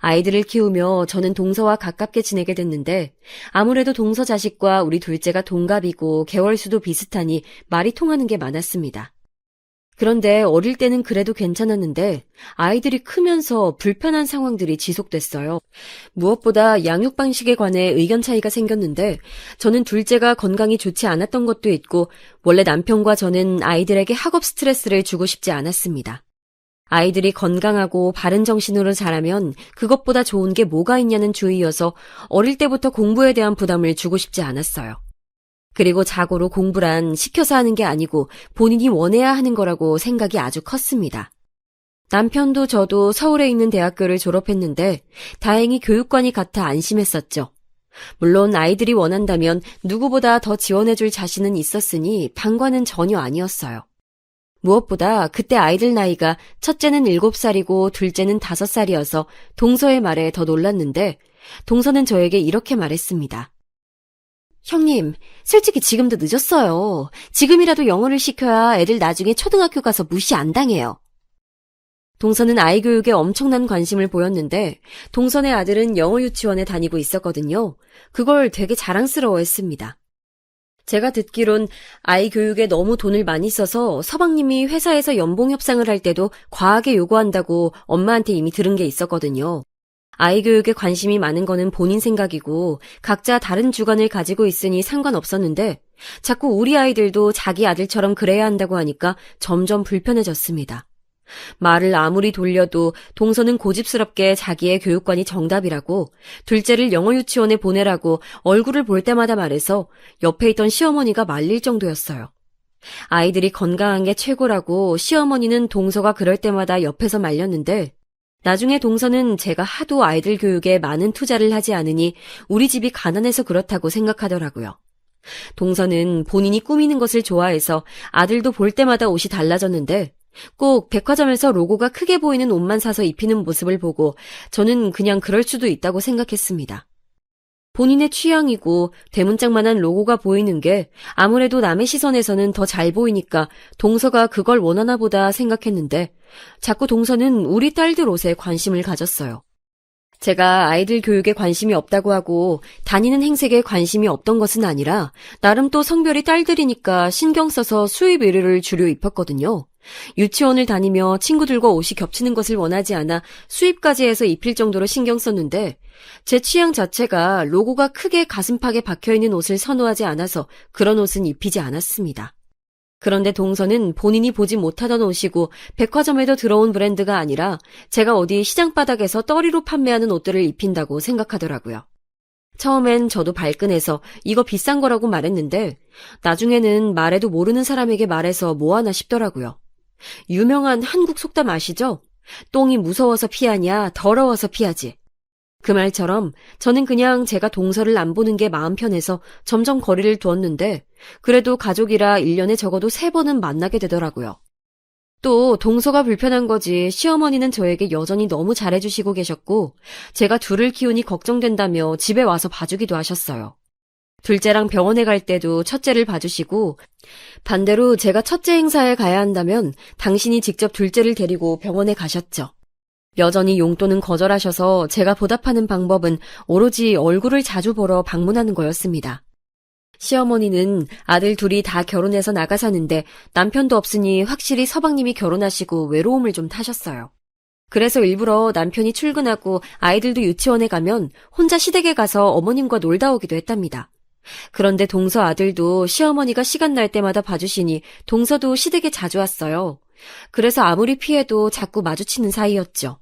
아이들을 키우며 저는 동서와 가깝게 지내게 됐는데 아무래도 동서 자식과 우리 둘째가 동갑이고 개월수도 비슷하니 말이 통하는 게 많았습니다. 그런데 어릴 때는 그래도 괜찮았는데 아이들이 크면서 불편한 상황들이 지속됐어요. 무엇보다 양육 방식에 관해 의견 차이가 생겼는데 저는 둘째가 건강이 좋지 않았던 것도 있고 원래 남편과 저는 아이들에게 학업 스트레스를 주고 싶지 않았습니다. 아이들이 건강하고 바른 정신으로 자라면 그것보다 좋은 게 뭐가 있냐는 주의여서 어릴 때부터 공부에 대한 부담을 주고 싶지 않았어요. 그리고 자고로 공부란 시켜서 하는 게 아니고 본인이 원해야 하는 거라고 생각이 아주 컸습니다. 남편도 저도 서울에 있는 대학교를 졸업했는데 다행히 교육관이 같아 안심했었죠. 물론 아이들이 원한다면 누구보다 더 지원해줄 자신은 있었으니 방관은 전혀 아니었어요. 무엇보다 그때 아이들 나이가 첫째는 7살이고 둘째는 5살이어서 동서의 말에 더 놀랐는데 동서는 저에게 이렇게 말했습니다. 형님, 솔직히 지금도 늦었어요. 지금이라도 영어를 시켜야 애들 나중에 초등학교 가서 무시 안 당해요. 동서는 아이 교육에 엄청난 관심을 보였는데 동선의 아들은 영어 유치원에 다니고 있었거든요. 그걸 되게 자랑스러워했습니다. 제가 듣기론 아이 교육에 너무 돈을 많이 써서 서방님이 회사에서 연봉 협상을 할 때도 과하게 요구한다고 엄마한테 이미 들은 게 있었거든요. 아이 교육에 관심이 많은 거는 본인 생각이고 각자 다른 주관을 가지고 있으니 상관없었는데 자꾸 우리 아이들도 자기 아들처럼 그래야 한다고 하니까 점점 불편해졌습니다. 말을 아무리 돌려도 동서는 고집스럽게 자기의 교육관이 정답이라고 둘째를 영어 유치원에 보내라고 얼굴을 볼 때마다 말해서 옆에 있던 시어머니가 말릴 정도였어요. 아이들이 건강한 게 최고라고 시어머니는 동서가 그럴 때마다 옆에서 말렸는데 나중에 동서는 제가 하도 아이들 교육에 많은 투자를 하지 않으니 우리 집이 가난해서 그렇다고 생각하더라고요. 동서는 본인이 꾸미는 것을 좋아해서 아들도 볼 때마다 옷이 달라졌는데 꼭 백화점에서 로고가 크게 보이는 옷만 사서 입히는 모습을 보고 저는 그냥 그럴 수도 있다고 생각했습니다. 본인의 취향이고 대문짝만한 로고가 보이는 게 아무래도 남의 시선에서는 더 잘 보이니까 동서가 그걸 원하나 보다 생각했는데 자꾸 동서는 우리 딸들 옷에 관심을 가졌어요. 제가 아이들 교육에 관심이 없다고 하고 다니는 행색에 관심이 없던 것은 아니라 나름 또 성별이 딸들이니까 신경 써서 수입 의류를 주로 입혔거든요. 유치원을 다니며 친구들과 옷이 겹치는 것을 원하지 않아 수입까지 해서 입힐 정도로 신경 썼는데 제 취향 자체가 로고가 크게 가슴팍에 박혀있는 옷을 선호하지 않아서 그런 옷은 입히지 않았습니다. 그런데 동서는 본인이 보지 못하던 옷이고 백화점에도 들어온 브랜드가 아니라 제가 어디 시장바닥에서 떨이로 판매하는 옷들을 입힌다고 생각하더라고요. 처음엔 저도 발끈해서 이거 비싼 거라고 말했는데 나중에는 말해도 모르는 사람에게 말해서 뭐하나 싶더라고요. 유명한 한국 속담 아시죠? 똥이 무서워서 피하냐, 더러워서 피하지. 그 말처럼 저는 그냥 제가 동서를 안 보는 게 마음 편해서 점점 거리를 두었는데 그래도 가족이라 1년에 적어도 3번은 만나게 되더라고요. 또 동서가 불편한 거지 시어머니는 저에게 여전히 너무 잘해주시고 계셨고 제가 둘을 키우니 걱정된다며 집에 와서 봐주기도 하셨어요. 둘째랑 병원에 갈 때도 첫째를 봐주시고 반대로 제가 첫째 행사에 가야 한다면 당신이 직접 둘째를 데리고 병원에 가셨죠. 여전히 용돈은 거절하셔서 제가 보답하는 방법은 오로지 얼굴을 자주 보러 방문하는 거였습니다. 시어머니는 아들 둘이 다 결혼해서 나가 사는데 남편도 없으니 확실히 서방님이 결혼하시고 외로움을 좀 타셨어요. 그래서 일부러 남편이 출근하고 아이들도 유치원에 가면 혼자 시댁에 가서 어머님과 놀다 오기도 했답니다. 그런데 동서 아들도 시어머니가 시간 날 때마다 봐주시니 동서도 시댁에 자주 왔어요. 그래서 아무리 피해도 자꾸 마주치는 사이였죠.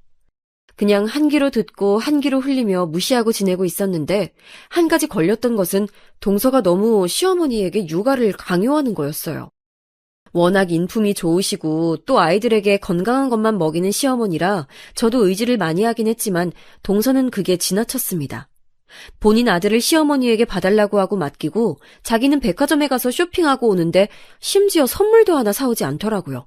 그냥 한 귀로 듣고 한 귀로 흘리며 무시하고 지내고 있었는데 한 가지 걸렸던 것은 동서가 너무 시어머니에게 육아를 강요하는 거였어요. 워낙 인품이 좋으시고 또 아이들에게 건강한 것만 먹이는 시어머니라 저도 의지를 많이 하긴 했지만 동서는 그게 지나쳤습니다. 본인 아들을 시어머니에게 봐달라고 하고 맡기고 자기는 백화점에 가서 쇼핑하고 오는데 심지어 선물도 하나 사오지 않더라고요.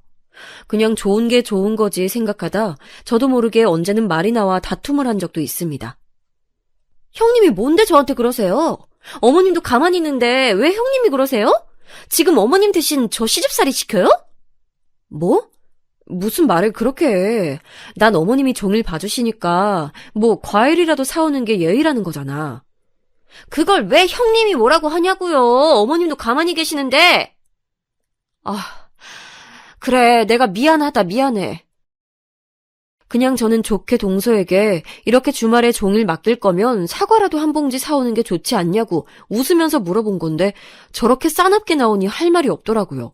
그냥 좋은 게 좋은 거지 생각하다 저도 모르게 언제는 말이 나와 다툼을 한 적도 있습니다. 형님이 뭔데 저한테 그러세요? 어머님도 가만히 있는데 왜 형님이 그러세요? 지금 어머님 대신 저 시집살이 시켜요? 뭐? 무슨 말을 그렇게 해. 난 어머님이 종일 봐주시니까 뭐 과일이라도 사오는 게 예의라는 거잖아. 그걸 왜 형님이 뭐라고 하냐고요. 어머님도 가만히 계시는데. 그래, 내가 미안하다, 미안해. 그냥 저는 좋게 동서에게 이렇게 주말에 종일 맡길 거면 사과라도 한 봉지 사오는 게 좋지 않냐고 웃으면서 물어본 건데 저렇게 싸납게 나오니 할 말이 없더라고요.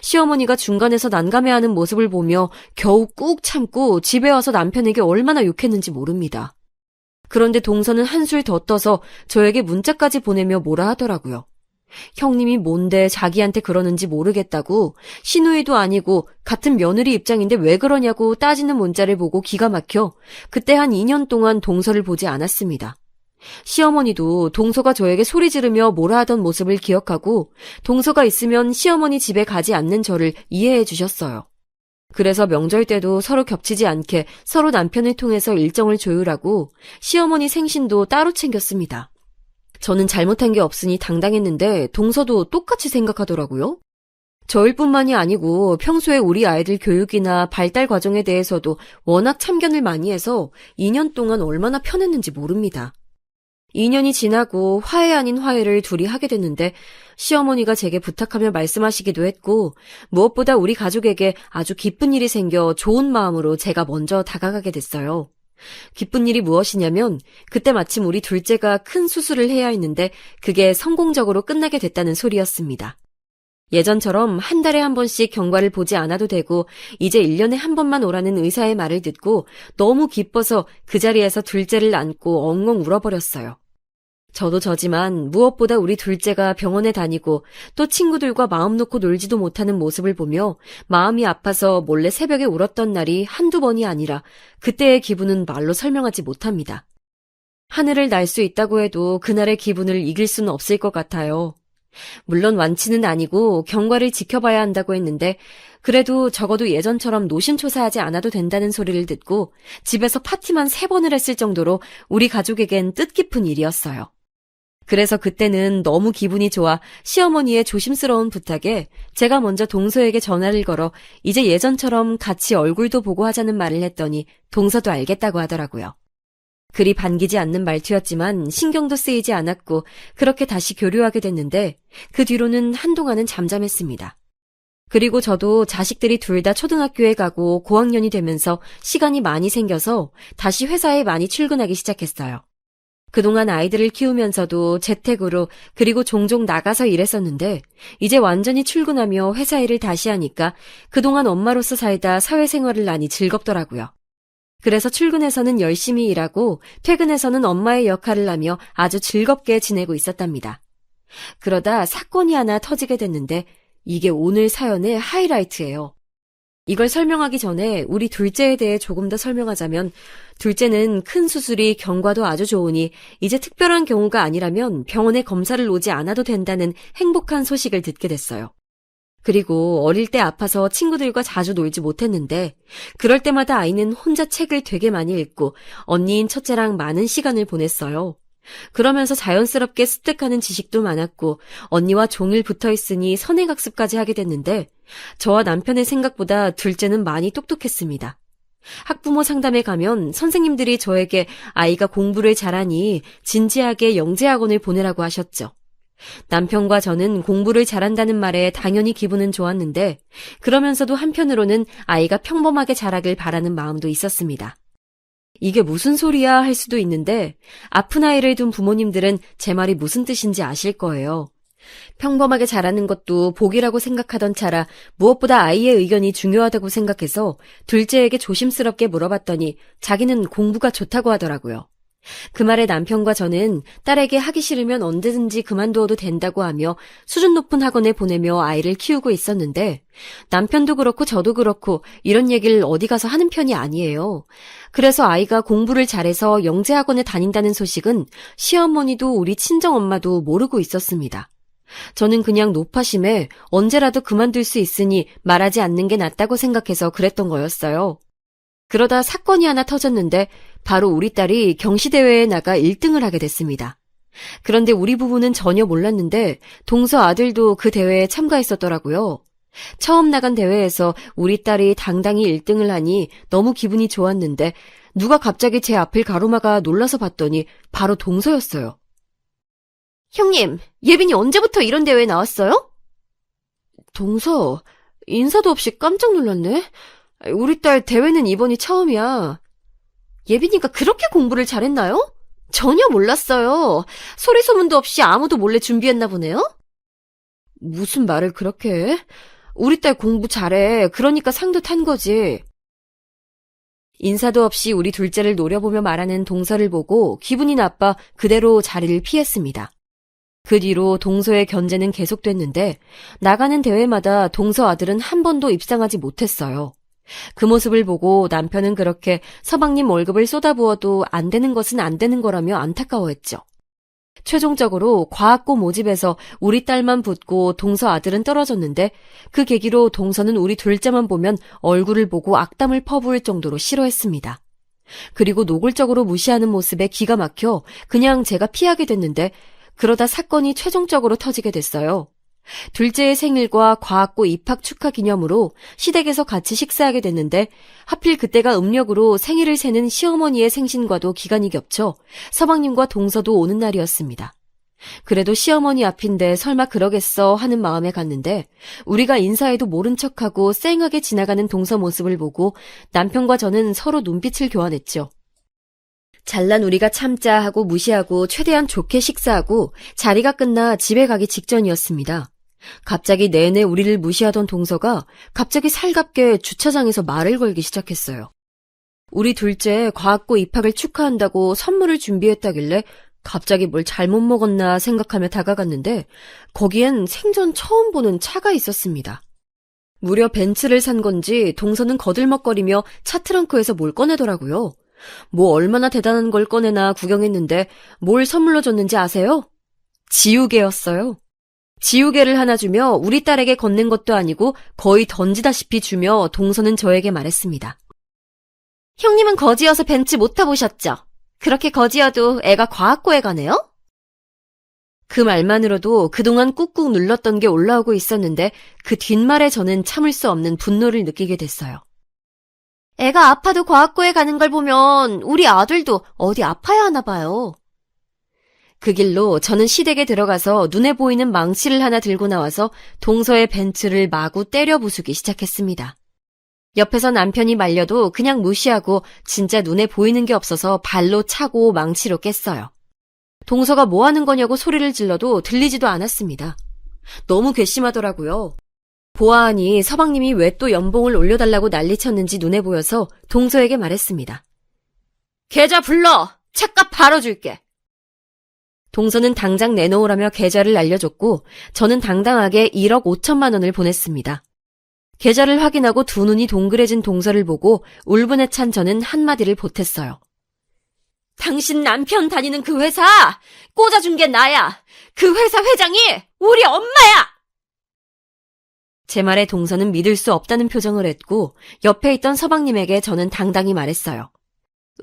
시어머니가 중간에서 난감해하는 모습을 보며 겨우 꾹 참고 집에 와서 남편에게 얼마나 욕했는지 모릅니다. 그런데 동서는 한술 더 떠서 저에게 문자까지 보내며 뭐라 하더라고요. 형님이 뭔데 자기한테 그러는지 모르겠다고 시누이도 아니고 같은 며느리 입장인데 왜 그러냐고 따지는 문자를 보고 기가 막혀 그때 한 2년 동안 동서를 보지 않았습니다. 시어머니도 동서가 저에게 소리 지르며 뭐라 하던 모습을 기억하고 동서가 있으면 시어머니 집에 가지 않는 저를 이해해 주셨어요. 그래서 명절 때도 서로 겹치지 않게 서로 남편을 통해서 일정을 조율하고 시어머니 생신도 따로 챙겼습니다. 저는 잘못한 게 없으니 당당했는데 동서도 똑같이 생각하더라고요. 저일 뿐만이 아니고 평소에 우리 아이들 교육이나 발달 과정에 대해서도 워낙 참견을 많이 해서 2년 동안 얼마나 편했는지 모릅니다. 2년이 지나고 화해 아닌 화해를 둘이 하게 됐는데 시어머니가 제게 부탁하며 말씀하시기도 했고 무엇보다 우리 가족에게 아주 기쁜 일이 생겨 좋은 마음으로 제가 먼저 다가가게 됐어요. 기쁜 일이 무엇이냐면 그때 마침 우리 둘째가 큰 수술을 해야 했는데 그게 성공적으로 끝나게 됐다는 소리였습니다. 예전처럼 한 달에 한 번씩 경과를 보지 않아도 되고 이제 1년에 한 번만 오라는 의사의 말을 듣고 너무 기뻐서 그 자리에서 둘째를 안고 엉엉 울어버렸어요. 저도 저지만 무엇보다 우리 둘째가 병원에 다니고 또 친구들과 마음 놓고 놀지도 못하는 모습을 보며 마음이 아파서 몰래 새벽에 울었던 날이 한두 번이 아니라 그때의 기분은 말로 설명하지 못합니다. 하늘을 날 수 있다고 해도 그날의 기분을 이길 수는 없을 것 같아요. 물론 완치는 아니고 경과를 지켜봐야 한다고 했는데 그래도 적어도 예전처럼 노심초사하지 않아도 된다는 소리를 듣고 집에서 파티만 3번을 했을 정도로 우리 가족에겐 뜻깊은 일이었어요. 그래서 그때는 너무 기분이 좋아 시어머니의 조심스러운 부탁에 제가 먼저 동서에게 전화를 걸어 이제 예전처럼 같이 얼굴도 보고 하자는 말을 했더니 동서도 알겠다고 하더라고요. 그리 반기지 않는 말투였지만 신경도 쓰이지 않았고 그렇게 다시 교류하게 됐는데 그 뒤로는 한동안은 잠잠했습니다. 그리고 저도 자식들이 둘 다 초등학교에 가고 고학년이 되면서 시간이 많이 생겨서 다시 회사에 많이 출근하기 시작했어요. 그동안 아이들을 키우면서도 재택으로 그리고 종종 나가서 일했었는데 이제 완전히 출근하며 회사 일을 다시 하니까 그동안 엄마로서 살다 사회생활을 하니 즐겁더라고요. 그래서 출근해서는 열심히 일하고 퇴근해서는 엄마의 역할을 하며 아주 즐겁게 지내고 있었답니다. 그러다 사건이 하나 터지게 됐는데 이게 오늘 사연의 하이라이트예요. 이걸 설명하기 전에 우리 둘째에 대해 조금 더 설명하자면 둘째는 큰 수술이 경과도 아주 좋으니 이제 특별한 경우가 아니라면 병원에 검사를 오지 않아도 된다는 행복한 소식을 듣게 됐어요. 그리고 어릴 때 아파서 친구들과 자주 놀지 못했는데 그럴 때마다 아이는 혼자 책을 되게 많이 읽고 언니인 첫째랑 많은 시간을 보냈어요. 그러면서 자연스럽게 습득하는 지식도 많았고 언니와 종일 붙어있으니 선행학습까지 하게 됐는데 저와 남편의 생각보다 둘째는 많이 똑똑했습니다. 학부모 상담에 가면 선생님들이 저에게 아이가 공부를 잘하니 진지하게 영재학원을 보내라고 하셨죠. 남편과 저는 공부를 잘한다는 말에 당연히 기분은 좋았는데 그러면서도 한편으로는 아이가 평범하게 자라길 바라는 마음도 있었습니다. 이게 무슨 소리야 할 수도 있는데 아픈 아이를 둔 부모님들은 제 말이 무슨 뜻인지 아실 거예요. 평범하게 자라는 것도 복이라고 생각하던 차라 무엇보다 아이의 의견이 중요하다고 생각해서 둘째에게 조심스럽게 물어봤더니 자기는 공부가 좋다고 하더라고요. 그 말에 남편과 저는 딸에게 하기 싫으면 언제든지 그만두어도 된다고 하며 수준 높은 학원에 보내며 아이를 키우고 있었는데 남편도 그렇고 저도 그렇고 이런 얘기를 어디 가서 하는 편이 아니에요. 그래서 아이가 공부를 잘해서 영재학원에 다닌다는 소식은 시어머니도 우리 친정엄마도 모르고 있었습니다. 저는 그냥 노파심에 언제라도 그만둘 수 있으니 말하지 않는 게 낫다고 생각해서 그랬던 거였어요. 그러다 사건이 하나 터졌는데 바로 우리 딸이 경시대회에 나가 1등을 하게 됐습니다. 그런데 우리 부부는 전혀 몰랐는데 동서 아들도 그 대회에 참가했었더라고요. 처음 나간 대회에서 우리 딸이 당당히 1등을 하니 너무 기분이 좋았는데 누가 갑자기 제 앞을 가로막아 놀라서 봤더니 바로 동서였어요. 형님, 예빈이 언제부터 이런 대회에 나왔어요? 동서, 인사도 없이 깜짝 놀랐네. 우리 딸 대회는 이번이 처음이야. 예빈이가 그렇게 공부를 잘했나요? 전혀 몰랐어요. 소리 소문도 없이 아무도 몰래 준비했나 보네요? 무슨 말을 그렇게 해? 우리 딸 공부 잘해. 그러니까 상도 탄 거지. 인사도 없이 우리 둘째를 노려보며 말하는 동서를 보고 기분이 나빠 그대로 자리를 피했습니다. 그 뒤로 동서의 견제는 계속됐는데 나가는 대회마다 동서 아들은 한 번도 입상하지 못했어요. 그 모습을 보고 남편은 그렇게 서방님 월급을 쏟아부어도 안 되는 것은 안 되는 거라며 안타까워했죠. 최종적으로 과학고 모집에서 우리 딸만 붙고 동서 아들은 떨어졌는데 그 계기로 동서는 우리 둘째만 보면 얼굴을 보고 악담을 퍼부을 정도로 싫어했습니다. 그리고 노골적으로 무시하는 모습에 기가 막혀 그냥 제가 피하게 됐는데 그러다 사건이 최종적으로 터지게 됐어요. 둘째의 생일과 과학고 입학 축하 기념으로 시댁에서 같이 식사하게 됐는데 하필 그때가 음력으로 생일을 세는 시어머니의 생신과도 기간이 겹쳐 서방님과 동서도 오는 날이었습니다. 그래도 시어머니 앞인데 설마 그러겠어 하는 마음에 갔는데 우리가 인사해도 모른 척하고 쌩하게 지나가는 동서 모습을 보고 남편과 저는 서로 눈빛을 교환했죠. 잘난 우리가 참자 하고 무시하고 최대한 좋게 식사하고 자리가 끝나 집에 가기 직전이었습니다. 갑자기 내내 우리를 무시하던 동서가 갑자기 살갑게 주차장에서 말을 걸기 시작했어요. 우리 둘째 과학고 입학을 축하한다고 선물을 준비했다길래 갑자기 뭘 잘못 먹었나 생각하며 다가갔는데 거기엔 생전 처음 보는 차가 있었습니다. 무려 벤츠를 산 건지 동서는 거들먹거리며 차 트렁크에서 뭘 꺼내더라고요. 뭐 얼마나 대단한 걸 꺼내나 구경했는데 뭘 선물로 줬는지 아세요? 지우개였어요. 지우개를 하나 주며 우리 딸에게 건넨 것도 아니고 거의 던지다시피 주며 동서는 저에게 말했습니다. 형님은 거지여서 벤츠 못 타보셨죠? 그렇게 거지여도 애가 과학고에 가네요? 그 말만으로도 그동안 꾹꾹 눌렀던 게 올라오고 있었는데 그 뒷말에 저는 참을 수 없는 분노를 느끼게 됐어요. 애가 아파도 과학고에 가는 걸 보면 우리 아들도 어디 아파야 하나 봐요. 그 길로 저는 시댁에 들어가서 눈에 보이는 망치를 하나 들고 나와서 동서의 벤츠를 마구 때려 부수기 시작했습니다. 옆에서 남편이 말려도 그냥 무시하고 진짜 눈에 보이는 게 없어서 발로 차고 망치로 깼어요. 동서가 뭐 하는 거냐고 소리를 질러도 들리지도 않았습니다. 너무 괘씸하더라고요. 보아하니 서방님이 왜 또 연봉을 올려달라고 난리쳤는지 눈에 보여서 동서에게 말했습니다. 계좌 불러! 차값 바로 줄게! 동서는 당장 내놓으라며 계좌를 알려줬고 저는 당당하게 1억 5천만 원을 보냈습니다. 계좌를 확인하고 두 눈이 동그래진 동서를 보고 울분에 찬 저는 한마디를 보탰어요. 당신 남편 다니는 그 회사 꽂아준 게 나야. 그 회사 회장이 우리 엄마야. 제 말에 동서는 믿을 수 없다는 표정을 했고 옆에 있던 서방님에게 저는 당당히 말했어요.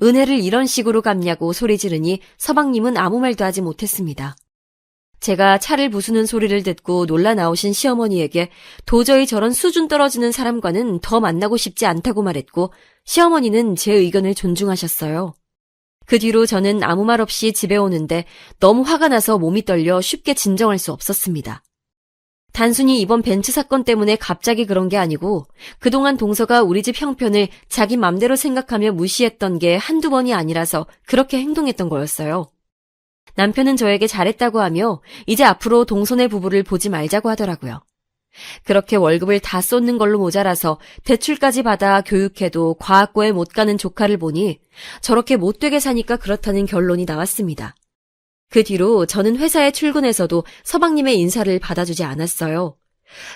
은혜를 이런 식으로 갚냐고 소리 지르니 서방님은 아무 말도 하지 못했습니다. 제가 차를 부수는 소리를 듣고 놀라 나오신 시어머니에게 도저히 저런 수준 떨어지는 사람과는 더 만나고 싶지 않다고 말했고 시어머니는 제 의견을 존중하셨어요. 그 뒤로 저는 아무 말 없이 집에 오는데 너무 화가 나서 몸이 떨려 쉽게 진정할 수 없었습니다. 단순히 이번 벤츠 사건 때문에 갑자기 그런 게 아니고 그동안 동서가 우리 집 형편을 자기 맘대로 생각하며 무시했던 게 한두 번이 아니라서 그렇게 행동했던 거였어요. 남편은 저에게 잘했다고 하며 이제 앞으로 동서네 부부를 보지 말자고 하더라고요. 그렇게 월급을 다 쏟는 걸로 모자라서 대출까지 받아 교육해도 과학고에 못 가는 조카를 보니 저렇게 못되게 사니까 그렇다는 결론이 나왔습니다. 그 뒤로 저는 회사에 출근해서도 서방님의 인사를 받아주지 않았어요.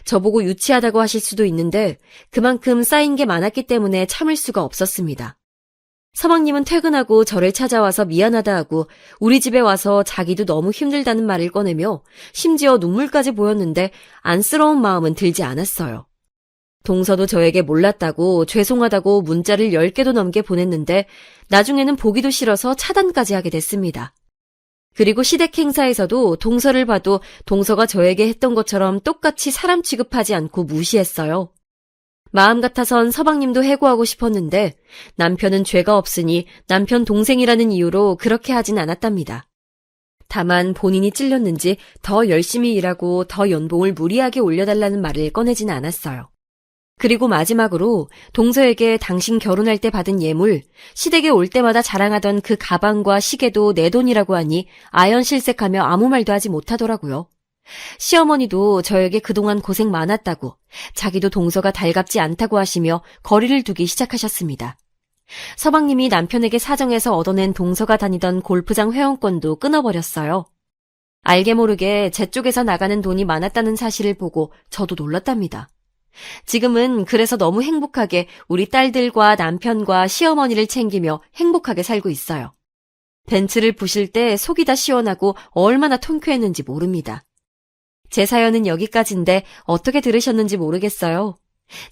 저보고 유치하다고 하실 수도 있는데 그만큼 쌓인 게 많았기 때문에 참을 수가 없었습니다. 서방님은 퇴근하고 저를 찾아와서 미안하다 하고 우리 집에 와서 자기도 너무 힘들다는 말을 꺼내며 심지어 눈물까지 보였는데 안쓰러운 마음은 들지 않았어요. 동서도 저에게 몰랐다고 죄송하다고 문자를 10개도 넘게 보냈는데 나중에는 보기도 싫어서 차단까지 하게 됐습니다. 그리고 시댁 행사에서도 동서를 봐도 동서가 저에게 했던 것처럼 똑같이 사람 취급하지 않고 무시했어요. 마음 같아선 서방님도 해고하고 싶었는데 남편은 죄가 없으니 남편 동생이라는 이유로 그렇게 하진 않았답니다. 다만 본인이 찔렸는지 더 열심히 일하고 더 연봉을 무리하게 올려달라는 말을 꺼내진 않았어요. 그리고 마지막으로 동서에게 당신 결혼할 때 받은 예물, 시댁에 올 때마다 자랑하던 그 가방과 시계도 내 돈이라고 하니 아연실색하며 아무 말도 하지 못하더라고요. 시어머니도 저에게 그동안 고생 많았다고, 자기도 동서가 달갑지 않다고 하시며 거리를 두기 시작하셨습니다. 서방님이 남편에게 사정해서 얻어낸 동서가 다니던 골프장 회원권도 끊어버렸어요. 알게 모르게 제 쪽에서 나가는 돈이 많았다는 사실을 보고 저도 놀랐답니다. 지금은 그래서 너무 행복하게 우리 딸들과 남편과 시어머니를 챙기며 행복하게 살고 있어요. 벤츠를 부실 때 속이 다 시원하고 얼마나 통쾌했는지 모릅니다. 제 사연은 여기까지인데 어떻게 들으셨는지 모르겠어요.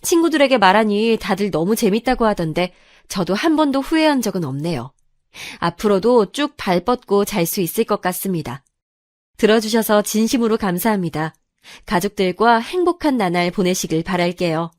친구들에게 말하니 다들 너무 재밌다고 하던데 저도 한 번도 후회한 적은 없네요. 앞으로도 쭉 발 뻗고 잘 수 있을 것 같습니다. 들어주셔서 진심으로 감사합니다. 가족들과 행복한 나날 보내시길 바랄게요.